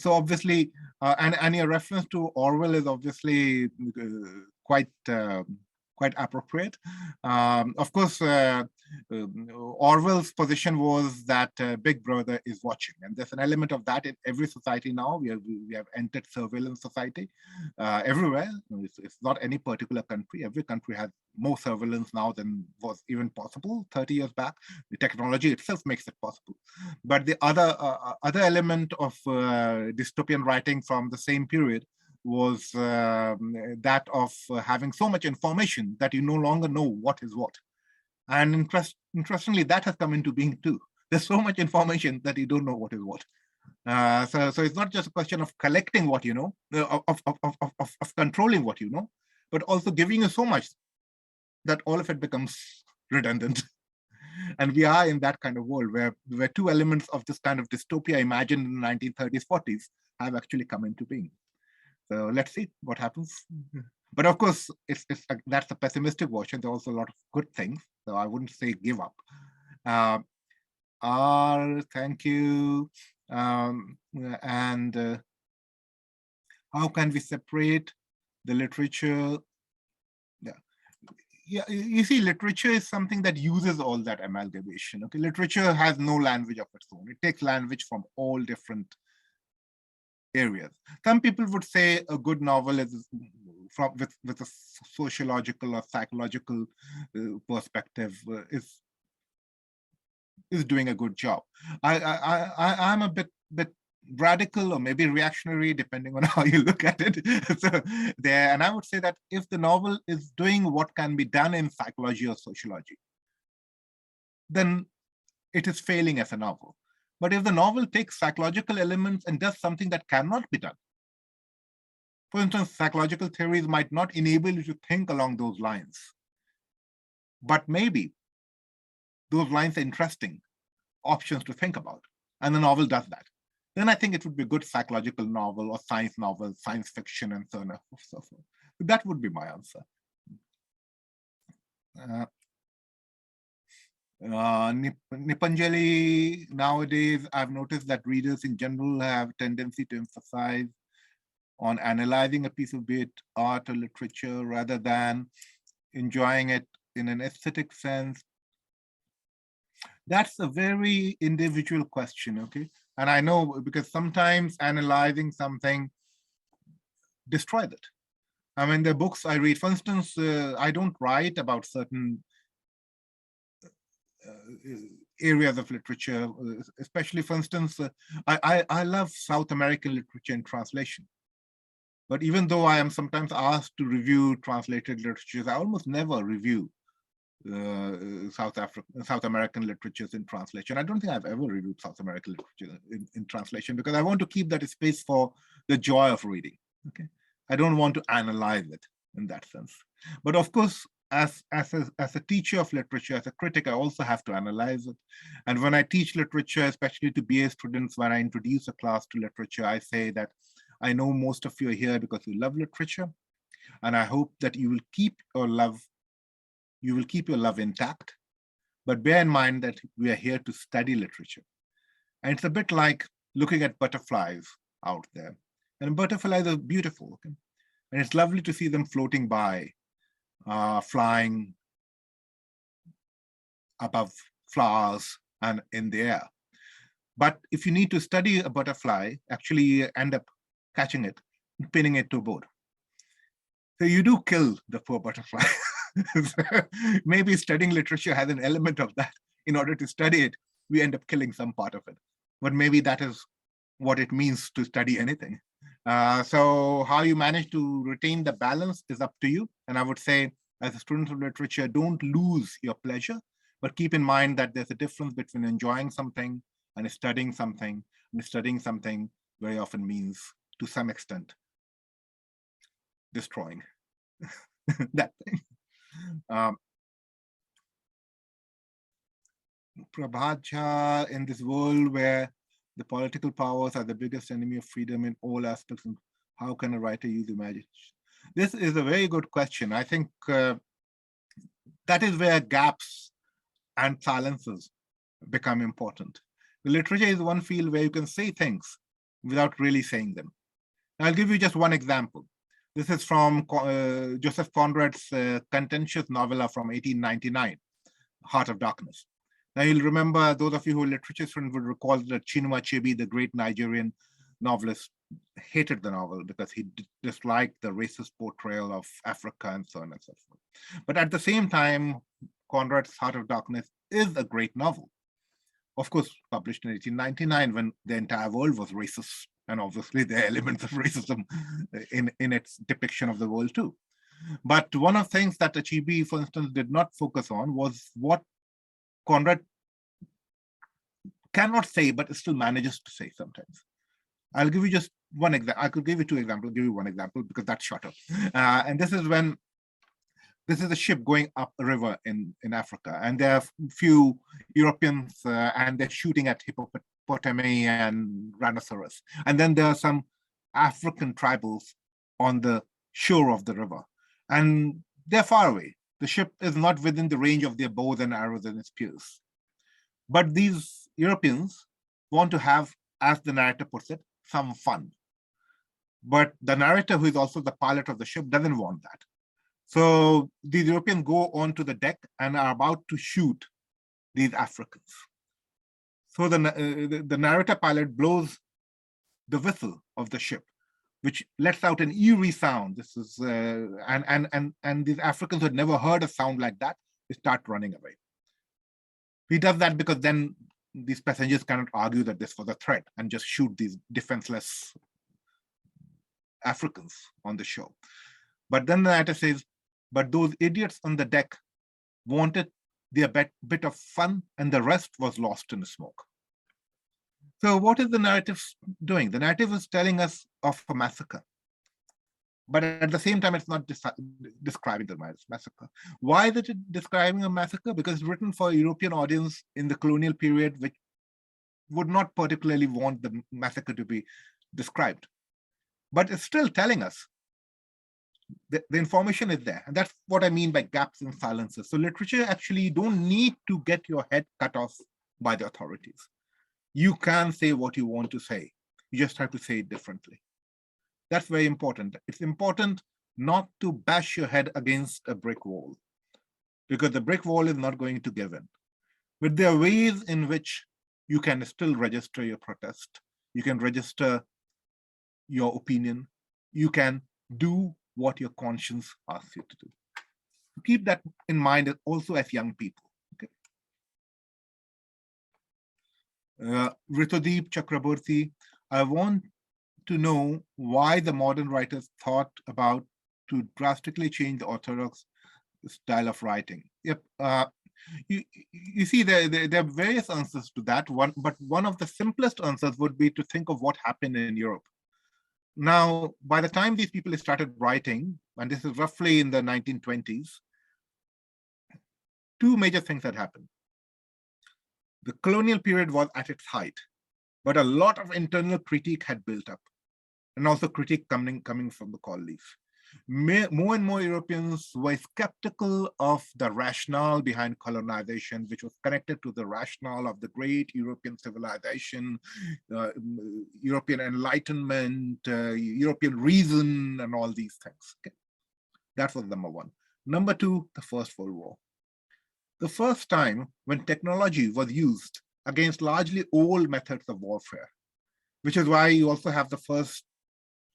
obviously, and your reference to Orwell is obviously quite appropriate. Of course, Orwell's position was that Big Brother is watching, and there's an element of that in every society now. We have entered surveillance society everywhere. It's not any particular country. Every country has more surveillance now than was even possible 30 years back. The technology itself makes it possible. But the other element of dystopian writing from the same period was that of having so much information that you no longer know what is what. And interestingly, that has come into being too. There's so much information that you don't know what is what. So it's not just a question of collecting what you know, of controlling what you know, but also giving you so much that all of it becomes redundant. And we are in that kind of world where 2 elements of this kind of dystopia imagined in the 1930s, 40s have actually come into being. So let's see what happens. But of course, that's a pessimistic version. There's also a lot of good things. So I wouldn't say give up. Thank you. And how can we separate the literature? Yeah, you see, literature is something that uses all that amalgamation. Okay, literature has no language of its own. It takes language from all different areas. Some people would say a good novel is with a sociological or psychological perspective is doing a good job. I'm a bit radical or maybe reactionary, depending on how you look at it. And I would say that if the novel is doing what can be done in psychology or sociology, then it is failing as a novel. But if the novel takes psychological elements and does something that cannot be done, for instance, psychological theories might not enable you to think along those lines, but maybe those lines are interesting options to think about, and the novel does that, then I think it would be a good psychological novel or science novel, science fiction, and so on and so forth. That would be my answer. Nipanjali, nowadays, I've noticed that readers in general have a tendency to emphasize on analyzing a piece of, be it art or literature, rather than enjoying it in an aesthetic sense. That's a very individual question, okay? And I know because sometimes analyzing something destroys it. I mean, the books I read, for instance, I don't write about certain areas of literature, especially, for instance, I love South American literature in translation. But even though I am sometimes asked to review translated literatures, I almost never review South American literatures in translation. I don't think I've ever reviewed South American literature in translation because I want to keep that space for the joy of reading. Okay, I don't want to analyze it in that sense. But of course, as a teacher of literature, as a critic, I also have to analyze it. And when I teach literature, especially to BA students, when I introduce a class to literature, I say that I know most of you are here because you love literature, and I hope that you will keep your love intact. But bear in mind that we are here to study literature. And it's a bit like looking at butterflies out there. And butterflies are beautiful. Okay? And it's lovely to see them floating by, flying above flowers and in the air. But if you need to study a butterfly, actually you end up catching it, pinning it to a board. So you do kill the poor butterfly. Maybe studying literature has an element of that. In order to study it, we end up killing some part of it. But maybe that is what it means to study anything. So how you manage to retain the balance is up to you. And I would say, as a student of literature, don't lose your pleasure, but keep in mind that there's a difference between enjoying something and studying something. And studying something very often means, to some extent, destroying that thing. Prabhat Jha, in this world where the political powers are the biggest enemy of freedom in all aspects, and how can a writer use imagination? This is a very good question. I think that is where gaps and silences become important. The literature is one field where you can say things without really saying them. I'll give you just one example. This is from Joseph Conrad's contentious novella from 1899, Heart of Darkness. Now you'll remember, those of you who are literature students would recall that Chinua Achebe, the great Nigerian novelist, hated the novel because he disliked the racist portrayal of Africa and so on and so forth. But at the same time, Conrad's Heart of Darkness is a great novel. Of course, published in 1899 when the entire world was racist, and obviously there are elements of racism in its depiction of the world too. But one of the things that Achebe, for instance, did not focus on was what Conrad cannot say, but still manages to say sometimes. I'll give you just one example. I could give you two examples. I'll give you one example because that's shorter. And this is when this is a ship going up a river in Africa, and there are a few Europeans and they're shooting at hippopotami and rhinoceros. And then there are some African tribals on the shore of the river, and they're far away. The ship is not within the range of their bows and arrows and spears. But these Europeans want to have, as the narrator puts it, some fun. But the narrator, who is also the pilot of the ship, doesn't want that. So these Europeans go onto the deck and are about to shoot these Africans. So the narrator pilot blows the whistle of the ship, which lets out an eerie sound. This is and these Africans who had never heard a sound like that, they start running away. He does that because then these passengers cannot argue that this was a threat and just shoot these defenseless Africans on the shore. But then the narrator says, but those idiots on the deck wanted their bit of fun, and the rest was lost in the smoke. So what is the narrative doing? The narrative is telling us of a massacre. But at the same time, it's not describing the massacre. Why is it describing a massacre? Because it's written for a European audience in the colonial period, which would not particularly want the massacre to be described. But it's still telling us the information is there. And that's what I mean by gaps and silences. So literature, actually, you don't need to get your head cut off by the authorities. You can say what you want to say. You just have to say it differently. That's very important. It's important not to bash your head against a brick wall, because the brick wall is not going to give in. But there are ways in which you can still register your protest. You can register your opinion. You can do what your conscience asks you to do. Keep that in mind also as young people. Okay. Ritudeep Chakraborty, I want to know why the modern writers thought about to drastically change the orthodox style of writing. Yep. You see, there are various answers to that. But one of the simplest answers would be to think of what happened in Europe. Now, by the time these people started writing, and this is roughly in the 1920s, two major things had happened. The colonial period was at its height, but a lot of internal critique had built up, and also critique coming from the colonies. More and more Europeans were skeptical of the rationale behind colonization, which was connected to the rationale of the great European civilization, European enlightenment, European reason, and all these things. Okay? That was number one. Number two, the First World War. The first time when technology was used against largely old methods of warfare, which is why you also have the first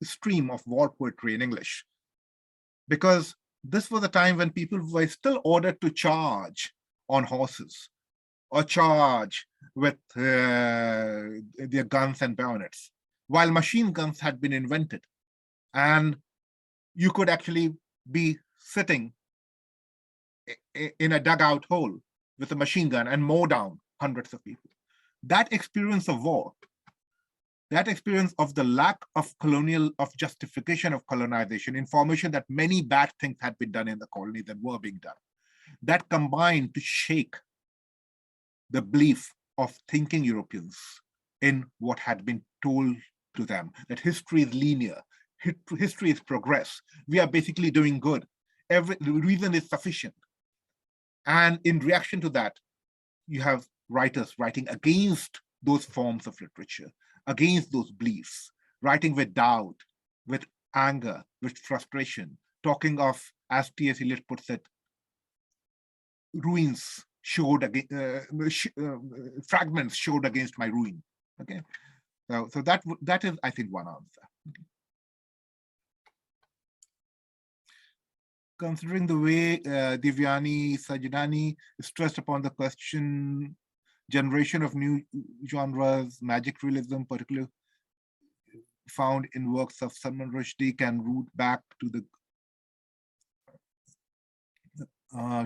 stream of war poetry in English. Because this was a time when people were still ordered to charge on horses or charge with their guns and bayonets, while machine guns had been invented. And you could actually be sitting in a dugout hole with a machine gun and mow down hundreds of people. That experience of war, that experience of the lack of justification of colonization, information that many bad things had been done in the colonies and were being done, that combined to shake the belief of thinking Europeans in what had been told to them, that history is linear, history is progress, we are basically doing good, the reason is sufficient. And in reaction to that, you have writers writing against those forms of literature, against those beliefs, writing with doubt, with anger, with frustration, talking of, as T.S. Eliot puts it, ruins showed against, fragments showed against my ruin. Okay, so that is, I think, one answer. Okay. Considering the way Divyani Sajidani stressed upon the question, generation of new genres, magic realism, particularly found in works of Salman Rushdie, can root back to the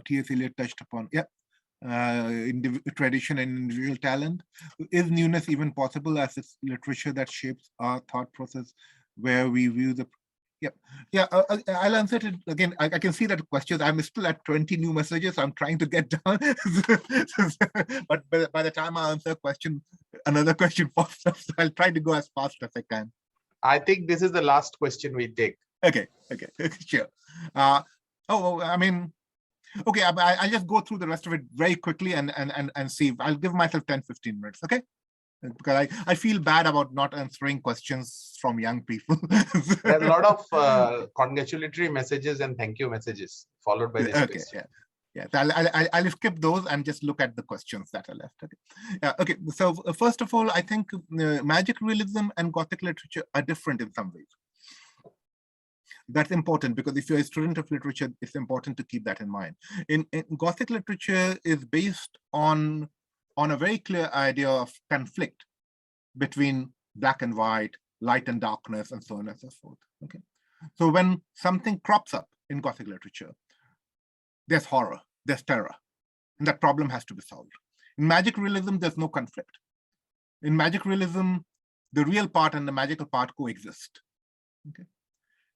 T.S. Eliot touched upon. Yeah. Tradition and individual talent. Is newness even possible as it's literature that shapes our thought process, where we view the I'll answer it again. I can see that questions. I'm still at 20 new messages. I'm trying to get down. But by the time I answer a question, another question pops up. So I'll try to go as fast as I can. I think this is the last question we take. Okay, sure. I mean, okay, I'll just go through the rest of it very quickly and see. I'll give myself 10-15 minutes, okay? Because I feel bad about not answering questions from young people. There are a lot of congratulatory messages and thank you messages followed by this question. Yeah. I'll skip those and just look at the questions that are left. Okay. Yeah. Okay. So first of all, I think magic realism and Gothic literature are different in some ways. That's important because if you're a student of literature, it's important to keep that in mind. In Gothic literature is based on a very clear idea of conflict between black and white, light and darkness, and so on and so forth. Okay, so when something crops up in Gothic literature, there's horror, there's terror, and that problem has to be solved. In magic realism, there's no conflict. In magic realism, the real part and the magical part coexist. Okay,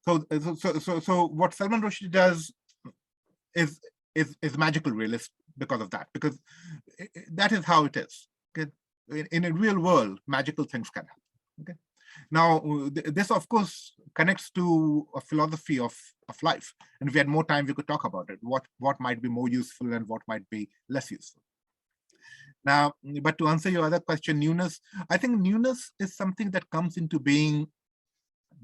so what Salman Rushdie does is magical realist because of that, because that is how it is. Okay? In a real world, magical things can happen. Okay. Now, this of course connects to a philosophy of life, and if we had more time, we could talk about it. What might be more useful and what might be less useful. Now, but to answer your other question, newness, I think newness is something that comes into being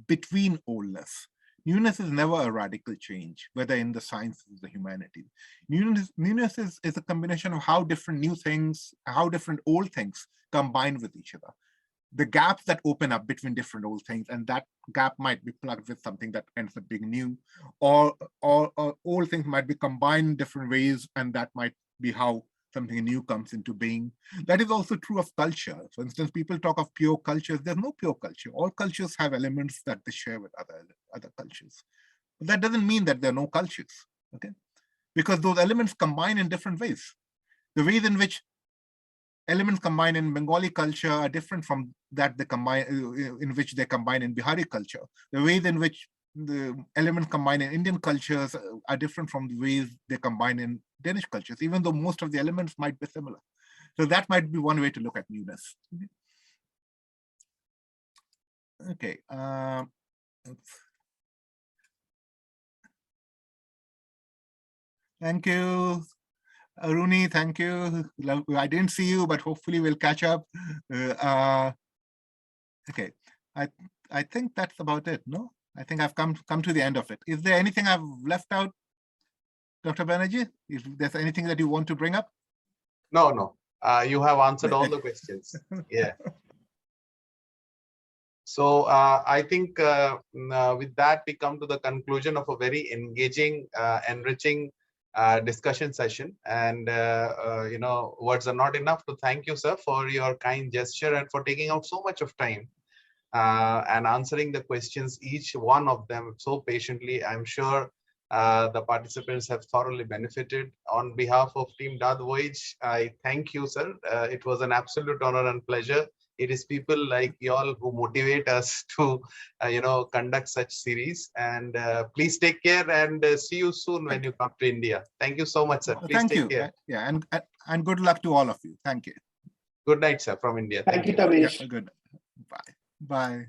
between oldness. Newness is never a radical change, whether in the sciences or the humanities. Newness is a combination of how different new things, how different old things combine with each other. The gaps that open up between different old things, and that gap might be plugged with something that ends up being new, or old things might be combined in different ways, and that might be how something new comes into being. That is also true of culture. For instance, people talk of pure cultures. There's no pure culture. All cultures have elements that they share with other cultures. But that doesn't mean that there are no cultures, okay? Because those elements combine in different ways. The ways in which elements combine in Bengali culture are different from that they combine in which they combine in Bihari culture. The ways in which the elements combined in Indian cultures are different from the ways they combine in Danish cultures, even though most of the elements might be similar. So that might be one way to look at newness. Okay. Thank you. Aruni, thank you. I didn't see you, but hopefully we'll catch up. Okay. I think that's about it, no? I think I've come to the end of it. Is there anything I've left out, Dr. Banerjee? If there's anything that you want to bring up? No. You have answered all the questions. Yeah. So I think with that, we come to the conclusion of a very engaging, enriching discussion session. And, words are not enough to thank you, sir, for your kind gesture and for taking out so much of time and answering the questions, each one of them so patiently. I'm sure the participants have thoroughly benefited. On behalf of Team DAATH Voyage, I thank you, sir. It was an absolute honor and pleasure. It is people like y'all who motivate us to, conduct such series. And please take care and see you soon when you come to India. Thank you so much, sir. Please Thank take you. care. Yeah, and good luck to all of you. Thank you. Good night, sir, from India. Thank you, Tabish. Yeah, good. Bye. Bye.